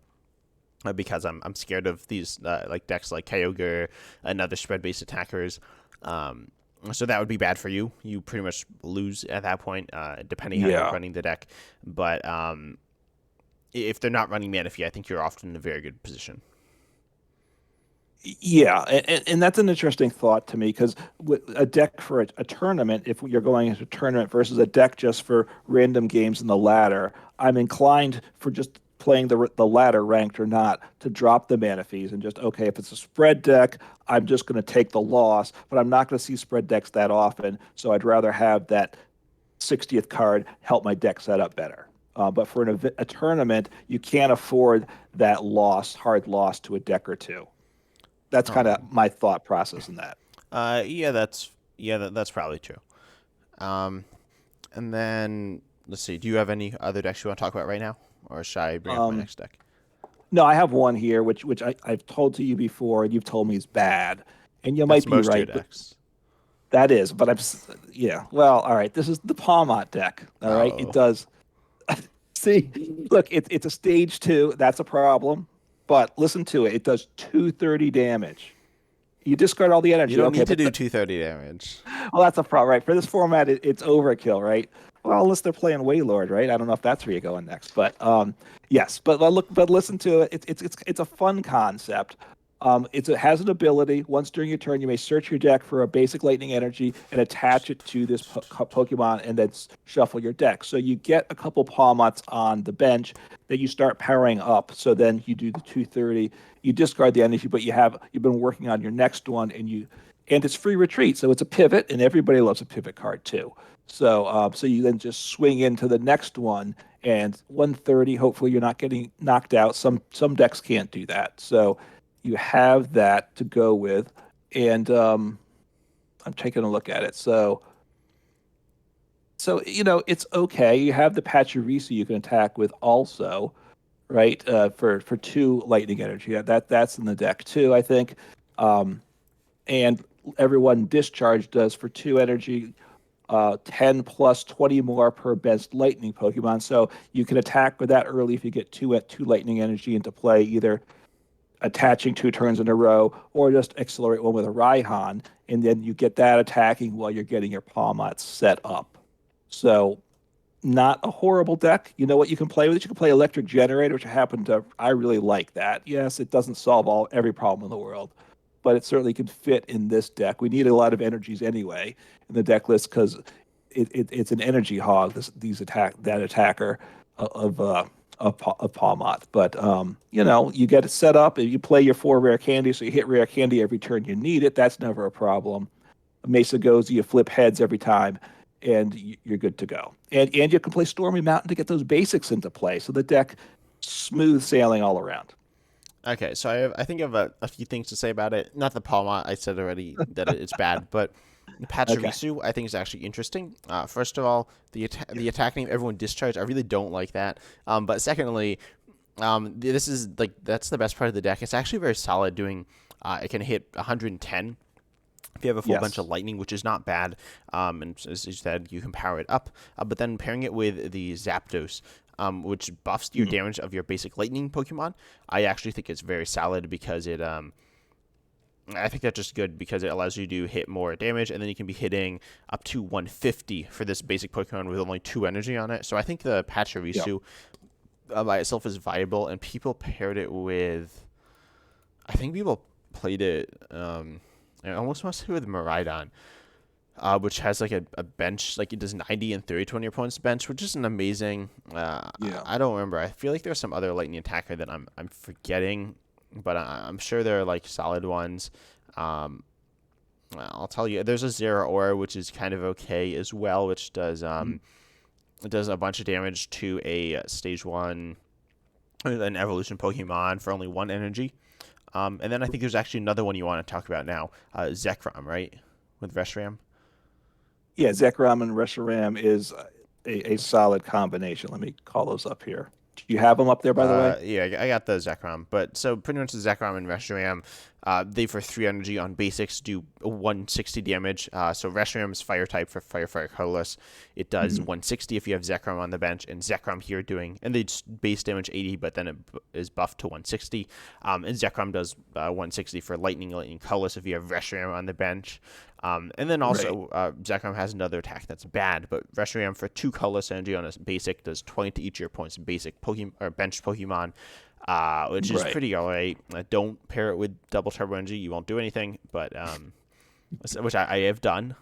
because I'm scared of these like decks like Kyogre and other spread based attackers. Um, so that would be bad for you. You pretty much lose at that point, depending how you're yeah, running the deck. But if they're not running Manaphy, I think you're often in a very good position. yeah, and that's an interesting thought to me because a deck for a tournament, if you're going into a tournament versus a deck just for random games in the ladder, I'm inclined for just playing the ladder ranked or not to drop the mana fees and just okay, if it's a spread deck, I'm just going to take the loss, but I'm not going to see spread decks that often, so I'd rather have that 60th card help my deck set up better. But for a tournament, you can't afford that hard loss to a deck or two. That's kind of Um, my thought process in that. yeah, that's probably true. Um, and then let's see. Do you have any other decks you want to talk about right now, or should I bring up my Um, next deck? no, I have one here, which I've told to you before, and you've told me is bad, and you That's might be most of your right, but decks. that is. But yeah. Well, all right. This is the Palmot deck. All right, it Oh, does. See, look, it's a stage two. That's a problem. But listen to it. It does 230 damage. You discard all the You energy. don't Okay, need to but do 230 damage. well, that's a problem, right? For this format, it's overkill, right? Well, unless they're playing Waylord, right? I don't know if that's where you're going next, but yes. But listen to it. It's a fun concept. It has an ability. Once during your turn, you may search your deck for a basic lightning energy and attach it to this Pokemon, and then shuffle your deck. So you get a couple Pawmots on the bench that you start powering up. So then you do the 230. You discard the energy, but you've been working on your next one, and it's free retreat, so it's a pivot, and everybody loves a pivot card too. So you then just swing into the next one, and 130. Hopefully, you're not getting knocked out. Some decks can't do that, so you have that to go with. And I'm taking a look at it. So it's okay. You have the Pachirisu you can attack with also, right? For two lightning energy. That's in the deck too, I think. And everyone discharge does for two energy, 10 plus 20 more per best lightning Pokemon. So you can attack with that early if you get two lightning energy into play, either attaching two turns in a row or just accelerate one with a Raihan, and then you get that attacking while you're getting your Pawmots set up. So not a horrible deck. You know what you can play with it? You can play Electric Generator, which I really like that. Yes, it doesn't solve every problem in the world, but it certainly can fit in this deck. We need a lot of energies anyway in the deck list because it's an energy hog. That attacker of Palmot. But you get it set up and you play your four rare candy, so you hit rare candy every turn you need it. That's never a problem. Mesa goes, you flip heads every time, and you're good to go. And you can play Stormy Mountain to get those basics into play. So the deck smooth sailing all around. Okay, so I think I have a few things to say about it. Not the Palma, I said already that it's bad, but the Okay. Pachirisu I think is actually interesting. First of all, the attack name everyone discharge, I really don't like that. But secondly, this is like that's the best part of the deck. It's actually very solid. It can hit 110 if you have a full bunch of Yes. lightning, which is not bad. And as you said, you can power it up. But then pairing it with the Zapdos, which buffs your Mm. damage of your basic lightning Pokemon, I actually think it's very solid because I think that's just good because it allows you to hit more damage, and then you can be hitting up to 150 for this basic Pokemon with only 2 energy on it. So I think the Yeah. Pachirisu by itself is viable, and people paired it with. I think people played it. I almost want to say with Miraidon, which has like a bench, like it does 90 and 32 on your opponent's bench, which is an amazing. Yeah. I don't remember. I feel like there's some other lightning attacker that I'm forgetting, but I'm sure there are like solid ones. Um, I'll tell you, there's a Zero Aura, which is kind of okay as well, which does Mm. it does a bunch of damage to a stage one, an evolution Pokemon for only 1 energy. And then I think there's actually another one you want to talk about now, Zekrom, right, with Reshiram. Yeah, Zekrom and Reshiram is a solid combination. Let me call those up here. Do you have them up there, by the way? Yeah, I got the Zekrom, but so pretty much the Zekrom and Reshiram, they for 3 energy on basics do 160 damage. So Reshiram's fire type for Fire Colorless, it does Mhm. 160 if you have Zekrom on the bench, and Zekrom here and they base damage 80, but then it is buffed to 160. And Zekrom does 160 for Lightning Colorless if you have Reshiram on the bench. And then Right. also, Zekrom has another attack that's bad, but Reshiram for 2 colorless energy on a basic does 20 to each of your points basic Pokemon or bench Pokemon, which is Right. pretty alright. Don't pair it with double turbo energy; you won't do anything. But which I have done.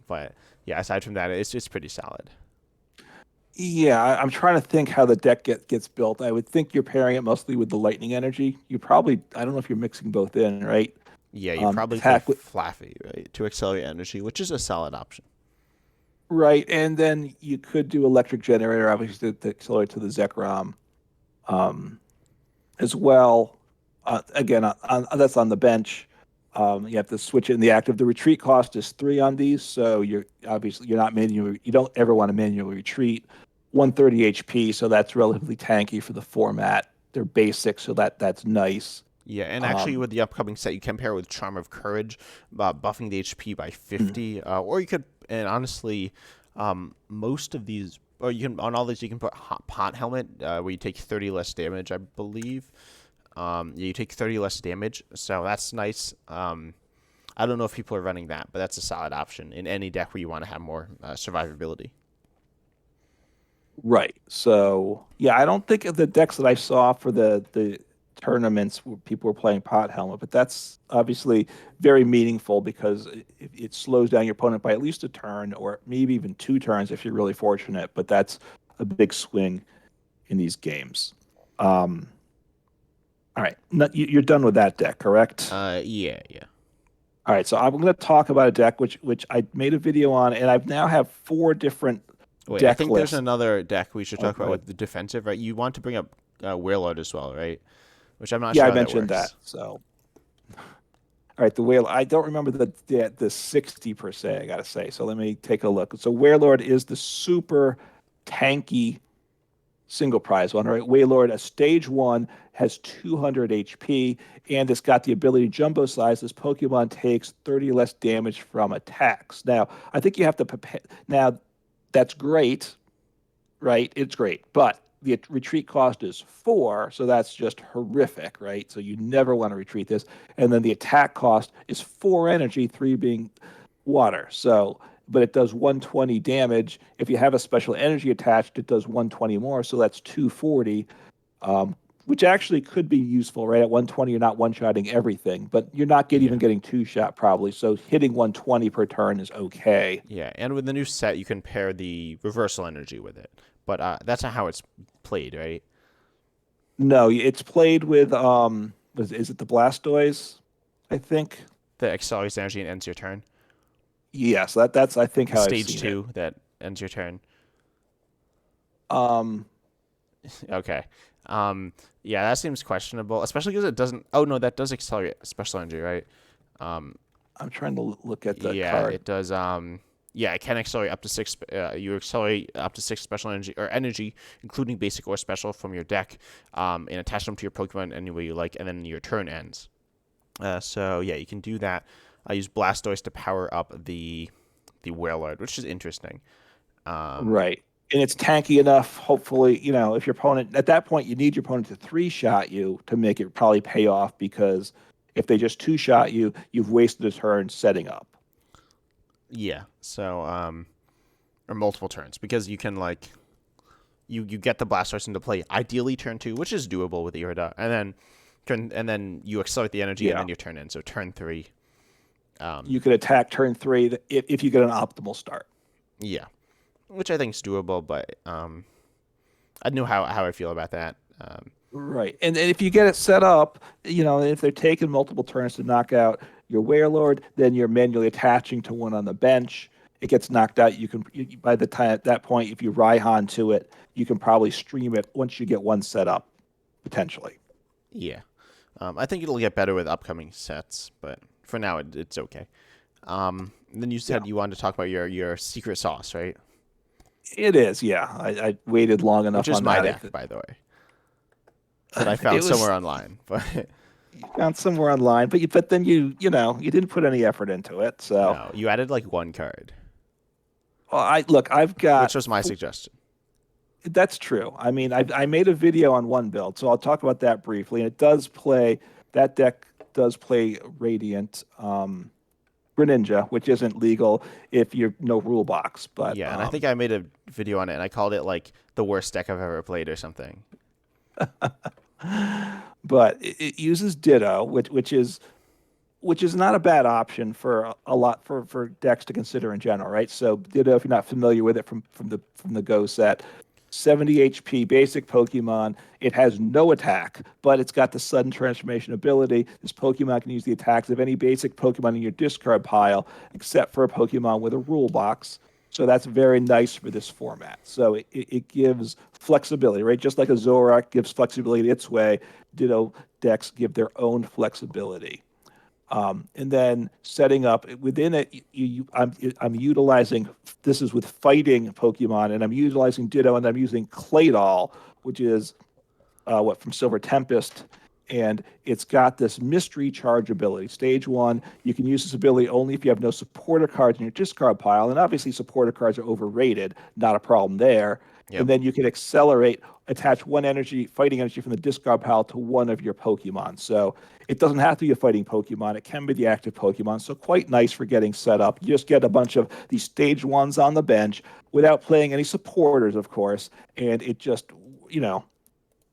But yeah, aside from that, it's pretty solid. Yeah, I'm trying to think how the deck gets built. I would think you're pairing it mostly with the lightning energy. I don't know if you're mixing both in, right? Yeah, you probably play Attack with, Flaffy, right, to accelerate energy, which is a solid option. right, and then you could do electric generator, obviously, to accelerate to the Zekrom um, as well. Again, that's on the bench. You have to switch it in the active. The retreat cost is 3 on these, so you're not manually. You don't ever want to manually retreat. 130 HP, so that's relatively tanky for the format. They're basic, so that's nice. Yeah, and actually Um, with the upcoming set, you can pair it with Charm of Courage, buffing the HP by 50. Or you could, and honestly, most of these, or you can on all these, you can put Pot Helmet, where you take 30 less damage, I believe. Yeah, you take 30 less damage, so that's nice. I don't know if people are running that, but that's a solid option in any deck where you want to have more survivability. Right. So yeah, I don't think of the decks that I saw for the tournaments where people were playing pot helmet, but that's obviously very meaningful because it slows down your opponent by at least a turn or maybe even 2 turns if you're really fortunate. But that's a big swing in these games. Um, all right, you're done with that deck, correct? Yeah, yeah. All right, so I'm going to talk about a deck which I made a video on, and I now have 4 different Wait, I deck think there's lists. another deck we should Oh, talk go about ahead. with the defensive, right? You want to bring up Warlord as well, right? Which I'm not Yeah, sure I how that mentioned that. works. So all right, the whale. I don't remember the 60 per se. I gotta say. So let me take a look. So Warlord is the super tanky single prize one, right? Waylord, a stage 1, has 200 HP, and it's got the ability jumbo size. This Pokemon takes 30 less damage from attacks. Now, I think you have to prepare. Now, that's great, right? It's great, but the retreat cost is 4, so that's just horrific, right? So you never want to retreat this. And then the attack cost is 4 energy, 3 being water. So, but it does 120 damage. If you have a special energy attached, it does 120 more, so that's 240. Which actually could be useful, right? At 120, you're not one-shotting everything, but you're not Yeah. even getting two-shot probably. So hitting 120 per turn is okay. Yeah, and with the new set, you can pair the reversal energy with it. But that's not how it's played, right? No, it's played with is it the Blastoise? I think. The accelerates energy and ends your turn. Yes, that's I think The how I've stage seen it. two that ends your turn. Um, Okay. Um, yeah, that seems questionable, especially because it doesn't. Oh no, that does accelerate special energy, right? Um, I'm trying to look at the yeah, card. it does. Yeah, it can accelerate up to six. You accelerate up to 6 special energy or energy, including basic or special, from your deck, and attach them to your Pokemon any way you like, and then your turn ends. So yeah, you can do that. I use Blastoise to power up the Wailord, which is interesting. Um, Right. And it's tanky enough, hopefully, if your opponent, at that point, you need your opponent to 3-shot you to make it probably pay off because if they just 2-shot you, you've wasted a turn setting up. yeah. So or multiple turns because you can like you get the Blastoise into play ideally turn 2, which is doable with Irida, and then you accelerate the energy and Yeah. then your turn in. So turn 3. You could attack turn 3 if you get an optimal start. Yeah, which I think is doable, but I know how I feel about that. Right. And if you get it set up, if they're taking multiple turns to knock out your Warlord, then you're manually attaching to one on the bench. It gets knocked out. By the time at that point, if you Raihan to it, you can probably stream it once you get one set up, potentially. Yeah, I think it'll get better with upcoming sets, but for now it's okay. Then you Yeah. said you wanted to talk about your secret sauce, right? It is, yeah. I waited long Which enough is on my that. deck, by the way, that I It found was somewhere online. But found somewhere online, but then you didn't put any effort into it. So, no, you added like one card, well, I look, I've which got was my suggestion. That's true. I mean, I made a video on one build, so I'll talk about that briefly. And that deck does play Radiant Greninja, which isn't legal if you're no rule box. But Yeah, and I think I made a video on it, and I called it like the worst deck I've ever played or something. it uses Ditto, which is not a bad option for a lot for decks to consider in general, right? So Ditto, if you're not familiar with it from the Go set, 70 HP basic Pokemon. It has no attack, but it's got the sudden transformation ability. This Pokemon can use the attacks of any basic Pokemon in your discard pile, except for a Pokemon with a rule box. So that's very nice for this format. So it gives flexibility, right? Just like a Zoroark gives flexibility its way, Ditto decks give their own flexibility. And then setting up within it, I'm utilizing this is with fighting Pokemon, and I'm utilizing Ditto, and I'm using Claydol, which is from Silver Tempest, and it's got this mystery charge ability. Stage 1, you can use this ability only if you have no supporter cards in your discard pile, and obviously supporter cards are overrated, not a problem there. Yep. And then you can accelerate attach one fighting energy from the discard pile to one of your Pokemon. So it doesn't have to be a fighting Pokemon. It can be the active Pokemon. So quite nice for getting set up. You just get a bunch of these stage ones on the bench without playing any supporters, of course. And it just, you know,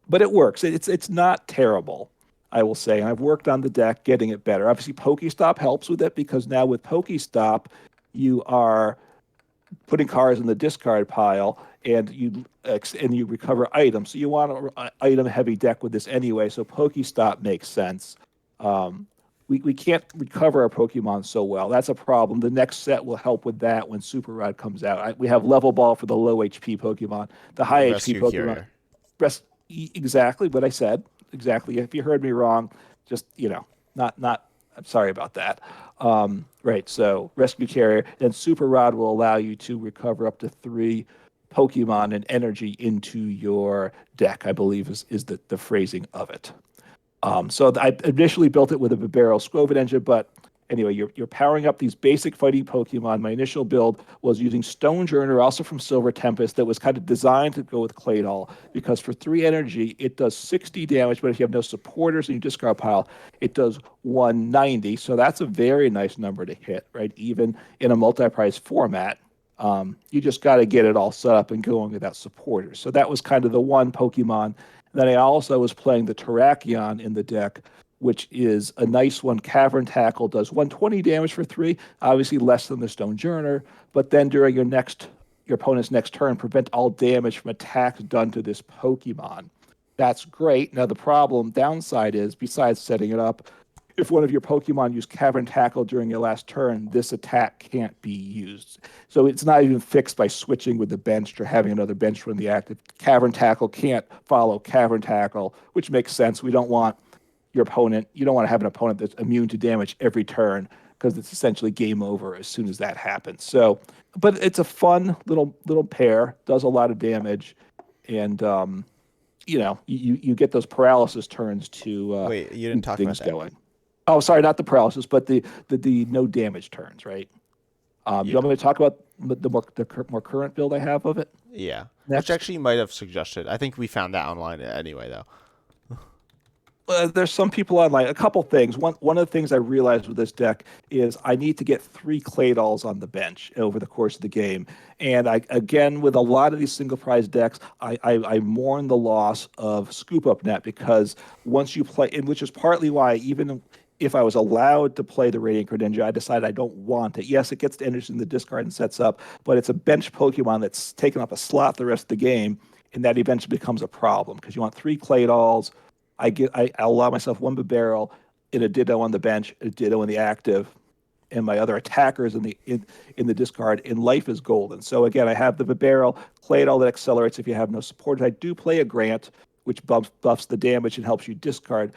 but it works. It's not terrible, I will say. And I've worked on the deck, getting it better. Obviously, Pokestop helps with it because now with Pokestop, you are putting cards in the discard pile and you recover items. So you want an item heavy deck with this anyway. So Pokestop makes sense. Um, we can't recover our Pokemon so well. That's a problem. The next set will help with that when Super Rod comes out. We have Level Ball for the low HP Pokemon. The high HP Rescue Pokemon, Carrier. exactly what I said. Exactly. If you heard me wrong, just not. I'm sorry about that. Right. So Rescue Carrier and Super Rod will allow you to recover up to 3 Pokemon and energy into your deck. I believe is the phrasing of it. So I initially built it with a Vibaro Scovid engine, but anyway, you're powering up these basic fighting Pokemon. My initial build was using Stonejourner, also from Silver Tempest, that was kind of designed to go with Claydol, because for 3 energy, it does 60 damage, but if you have no supporters in your discard pile, it does 190. So that's a very nice number to hit, right? Even in a multi-prize format. You just got to get it all set up and going without supporters. So that was kind of the one Pokemon. Then I also was playing the Terrakion in the deck, which is a nice one. Cavern Tackle does 120 damage for 3, obviously less than the Stonejourner. But then during your opponent's next turn, prevent all damage from attacks done to this Pokemon. That's great. Now the downside is, besides setting it up, if one of your Pokemon use Cavern Tackle during your last turn, this attack can't be used. So it's not even fixed by switching with the bench or having another bench run the active. Cavern Tackle can't follow Cavern Tackle, which makes sense. You don't want to have an opponent that's immune to damage every turn, because it's essentially game over as soon as that happens. So, but it's a fun little pair, does a lot of damage, and you get those paralysis turns to Wait, you didn't keep talk about things that. going. Oh, sorry, not the paralysis, but the no damage turns, right? You Yeah. want me to talk about the more current build I have of it Yeah. Which next? actually you might have suggested. I think we found that online anyway, though. There's some people online. A couple things. One of the things I realized with this deck is I need to get 3 Claydols on the bench over the course of the game. And I, again, with a lot of these single prize decks, I mourn the loss of Scoop Up Net, because once you play, and which is partly why, even if I was allowed to play the Radiant Greninja, I decided I don't want it. Yes, it gets to energy in the discard and sets up, but it's a bench Pokemon that's taken up a slot the rest of the game, and that eventually becomes a problem because you want 3 Claydols. I allow myself one barrel in a Ditto on the bench, a Ditto in the active, and my other attackers in the discard. And life is golden. So again, I have the barrel, play it all that accelerates if you have no support. I do play a Grant, which buffs the damage and helps you discard.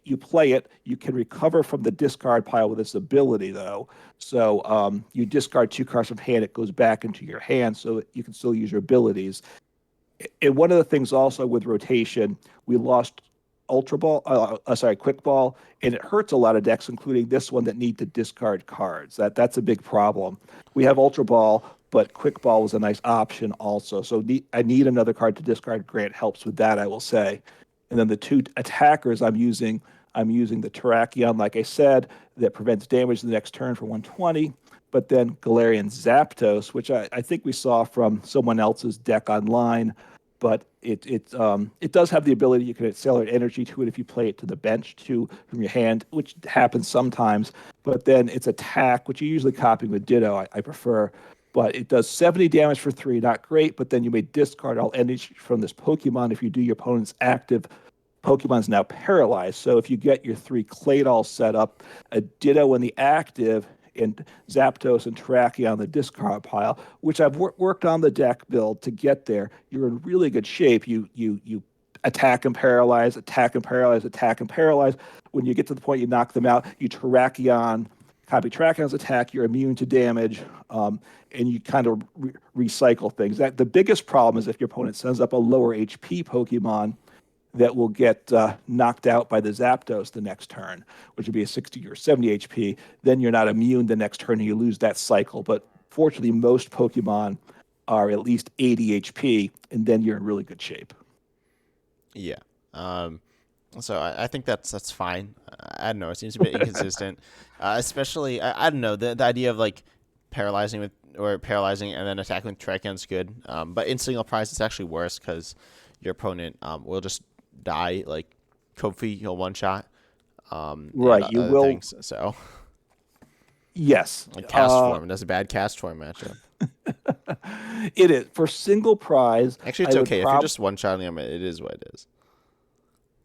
You play it, you can recover from the discard pile with this ability, though. So you discard 2 cards from hand, it goes back into your hand, so you can still use your abilities. And one of the things also with rotation, we lost Quick Ball, and it hurts a lot of decks, including this one, that need to discard cards. That's a big problem. We have Ultra Ball, but Quick Ball was a nice option also. So I need another card to discard. Grant helps with that, I will say. And then the 2 attackers I'm using the Terrakion, like I said, that prevents damage the next turn for 120. But then Galarian Zapdos, which I think we saw from someone else's deck online, but it does have the ability, you can accelerate energy to it if you play it to the bench too from your hand, which happens sometimes. But then its attack, which you usually copy with Ditto, I prefer, but it does 70 damage for 3, not great. But then you may discard all energy from this Pokemon if you do your opponent's active. Pokemon's now paralyzed. So if you get your 3 Claydol set up, a Ditto in the active, and Zapdos and Terrakion on the discard pile, which I've worked on the deck build to get there, you're in really good shape. You attack and paralyze, attack and paralyze, attack and paralyze. When you get to the point you knock them out, you Terrakion, copy Terrakion's attack, you're immune to damage, and you kind of recycle things. The biggest problem is if your opponent sends up a lower HP Pokemon that will get knocked out by the Zapdos the next turn, which would be a 60 or 70 HP. Then you're not immune the next turn and you lose that cycle. But fortunately, most Pokemon are at least 80 HP, and then you're in really good shape. Yeah. Um, so I think that's fine. I don't know. It seems a bit inconsistent, especially I don't know the idea of like paralyzing with or paralyzing and then attacking with Tricon's good. But in single prize, it's actually worse because your opponent will just die like Kofi, you'll one shot, and Right. You other will. things. So Yes. like cast form, that's a bad cast form matchup. It is for single prize. Actually, I it's would okay if you're prob. just one shotting him. It is what it is.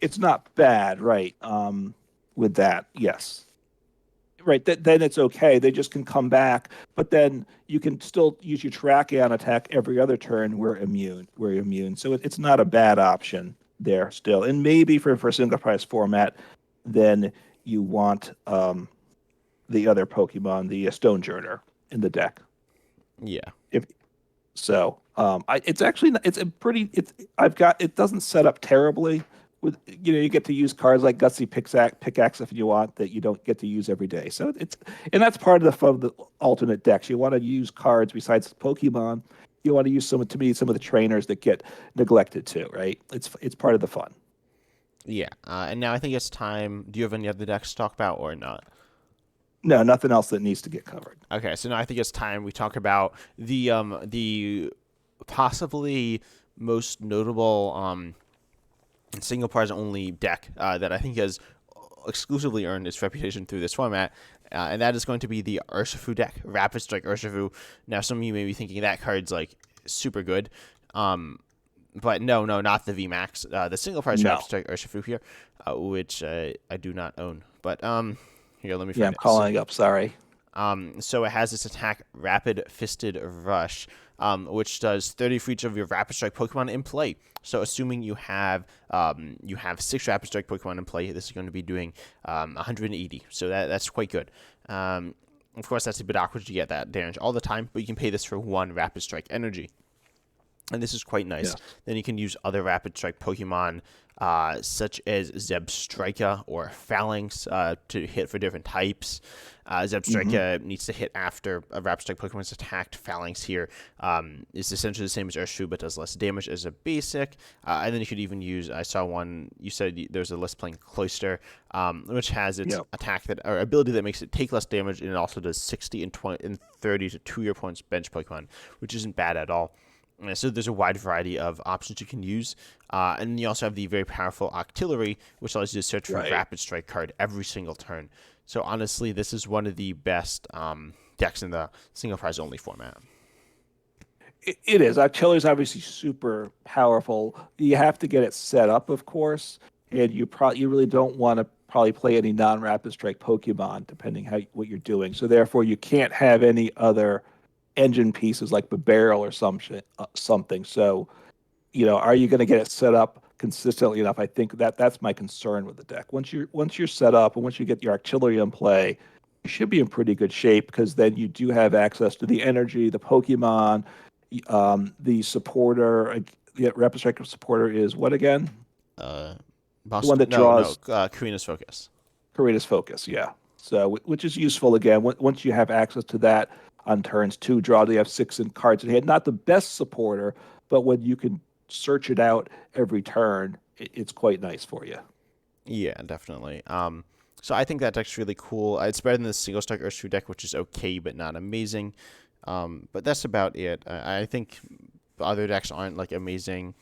It's not bad, right? With that, yes. Right, then it's okay. They just can come back, but then you can still use your Tracheon attack every other turn. We're immune. We're immune, so it's not a bad option there still. And maybe for single price format, then you want the other Pokemon, the Stonejourner, in the deck. Yeah. If so, it's actually it's a pretty. It's I've got it doesn't set up terribly. With you get to use cards like Gutsy Pickaxe if you want that you don't get to use every day. So it's and that's part of the fun of the alternate decks. You want to use cards besides Pokemon. You want to use some to me some of the trainers that get neglected too, right? It's part of the fun. Yeah. And now I think it's time. Do you have any other decks to talk about or not? No, nothing else that needs to get covered. Okay, so now I think it's time we talk about the possibly most notable single prize only deck that I think has exclusively earned its reputation through this format, and that is going to be the Urshifu deck, Rapid Strike Urshifu. Now, some of you may be thinking that card's like super good, but no, not the VMAX, the single prize Rapid No. Strike Urshifu here, which I do not own. But here, let me Yeah, find I'm it. So, calling up. Sorry. so it has this attack, Rapid Fisted Rush, which does 30 for each of your Rapid Strike Pokemon in play. So assuming you have 6 Rapid Strike Pokemon in play, this is going to be doing 180. So that's quite good. Of course, that's a bit awkward to get that damage all the time, but you can pay this for 1 Rapid Strike energy. And this is quite nice. Yeah. Then you can use other Rapid Strike Pokemon, such as Zebstrika or Phalanx, to hit for different types. Hmm. Zebstrika needs to hit after a Rapid Strike Pokemon is attacked. Phalanx here is essentially the same as Urshifu, but does less damage as a basic. And then you could even use, I saw one, you said there's a list playing Cloyster, which has its Yeah. attack that, or ability that makes it take less damage, and it also does 60 and 20 and 30 to 2 year points bench Pokemon, which isn't bad at all. So there's a wide variety of options you can use. And you also have the very powerful Octillery, which allows you to search for a Right. Rapid Strike card every single turn. So honestly, this is one of the best decks in the single prize only format. It is. Artillery is obviously super powerful. You have to get it set up, of course, and you really don't want to probably play any non-rapid strike Pokemon, depending how what you're doing. So therefore, you can't have any other engine pieces like the barrel or something. So are you going to get it set up consistently enough? I think that's my concern with the deck. Once you're set up and once you get your artillery in play, you should be in pretty good shape because then you do have access to the energy, the Pokemon, the supporter. The Rapid Strike supporter is what again? Uh, The one that no, draws Karina's Focus. Karina's Focus. Yeah. So which is useful again once you have access to that on turns 2 draw. They have 6 in cards in hand. Not the best supporter, but when you can search it out every turn, it's quite nice for you. Yeah, definitely. So I think that deck's really cool. It's better than the single strike Urshifu deck, which is okay but not amazing. But that's about it. I think other decks aren't like amazing.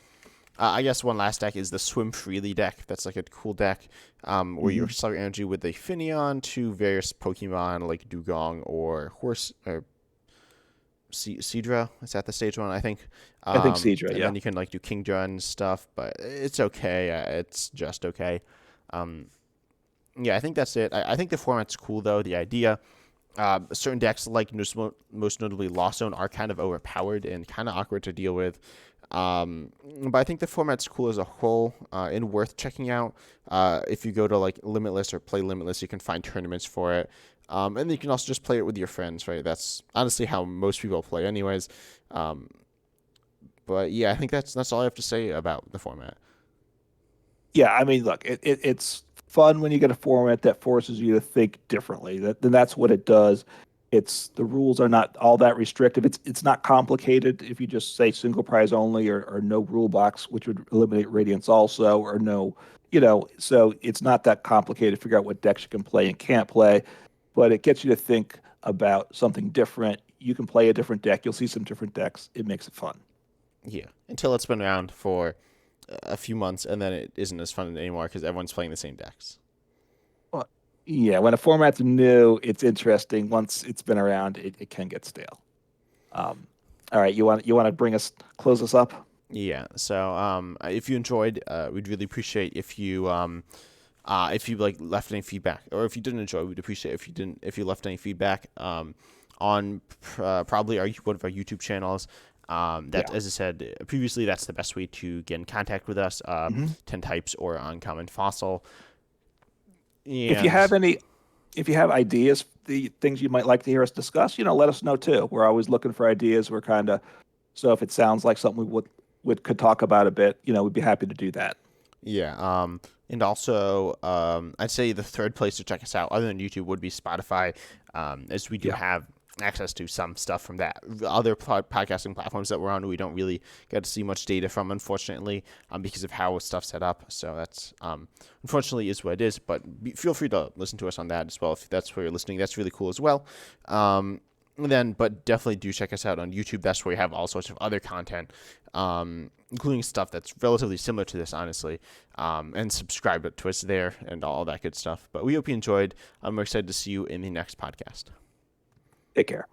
I guess one last deck is the Swim Freely deck. That's like a cool deck where you Hmm. accelerate energy with a Finneon to various Pokemon like Dugong or Horse or Seadra. Is that the stage one? I think. I think Seadra, And yeah. then you can like do Kingdra and stuff, but it's okay. It's just okay. Um, yeah, I think that's it. I think the format's cool though. The idea. Certain decks, like most notably Lost Zone, are kind of overpowered and kind of awkward to deal with. But I think the format's cool as a whole and worth checking out. If you go to like Limitless or Play Limitless, you can find tournaments for it. And you can also just play it with your friends, right? That's honestly how most people play, anyways. Um, but yeah, I think that's all I have to say about the format. Yeah, I mean, look, it's fun when you get a format that forces you to think differently. Then that's what it does. It's the rules are not all that restrictive. It's not complicated if you just say single prize only or no rule box, which would eliminate radiance also, or no, so it's not that complicated to figure out what decks you can play and can't play, but it gets you to think about something different. You can play a different deck. You'll see some different decks. It makes it fun. Yeah, until it's been around for a few months, and then it isn't as fun anymore because everyone's playing the same decks. Well, yeah, when a format's new, it's interesting. Once it's been around, it can get stale. Um, all right, you want to bring us close us up? Yeah. So, if you enjoyed, we'd really appreciate if you like left any feedback, or if you didn't enjoy, we'd appreciate if you left any feedback on probably one of our YouTube channels. That, Yeah. as I said previously, that's the best way to get in contact with us. Hmm. 10 types or Uncommon Fossil, If you and have any, if you have ideas, the things you might like to hear us discuss, let us know too. We're always looking for ideas. We're kind of so if it sounds like something we would could talk about a bit, we'd be happy to do that. yeah. And also, I'd say the third place to check us out, other than YouTube, would be Spotify, as we do Yeah. have access to some stuff from that. Other podcasting platforms that we're on, we don't really get to see much data from, unfortunately, because of how stuff's set up. So that's unfortunately is what it is. But feel free to listen to us on that as well if that's where you're listening. That's really cool as well. But definitely do check us out on YouTube. That's where we have all sorts of other content, including stuff that's relatively similar to this, honestly. And subscribe to us there and all that good stuff. But we hope you enjoyed. We're excited to see you in the next podcast. Take care.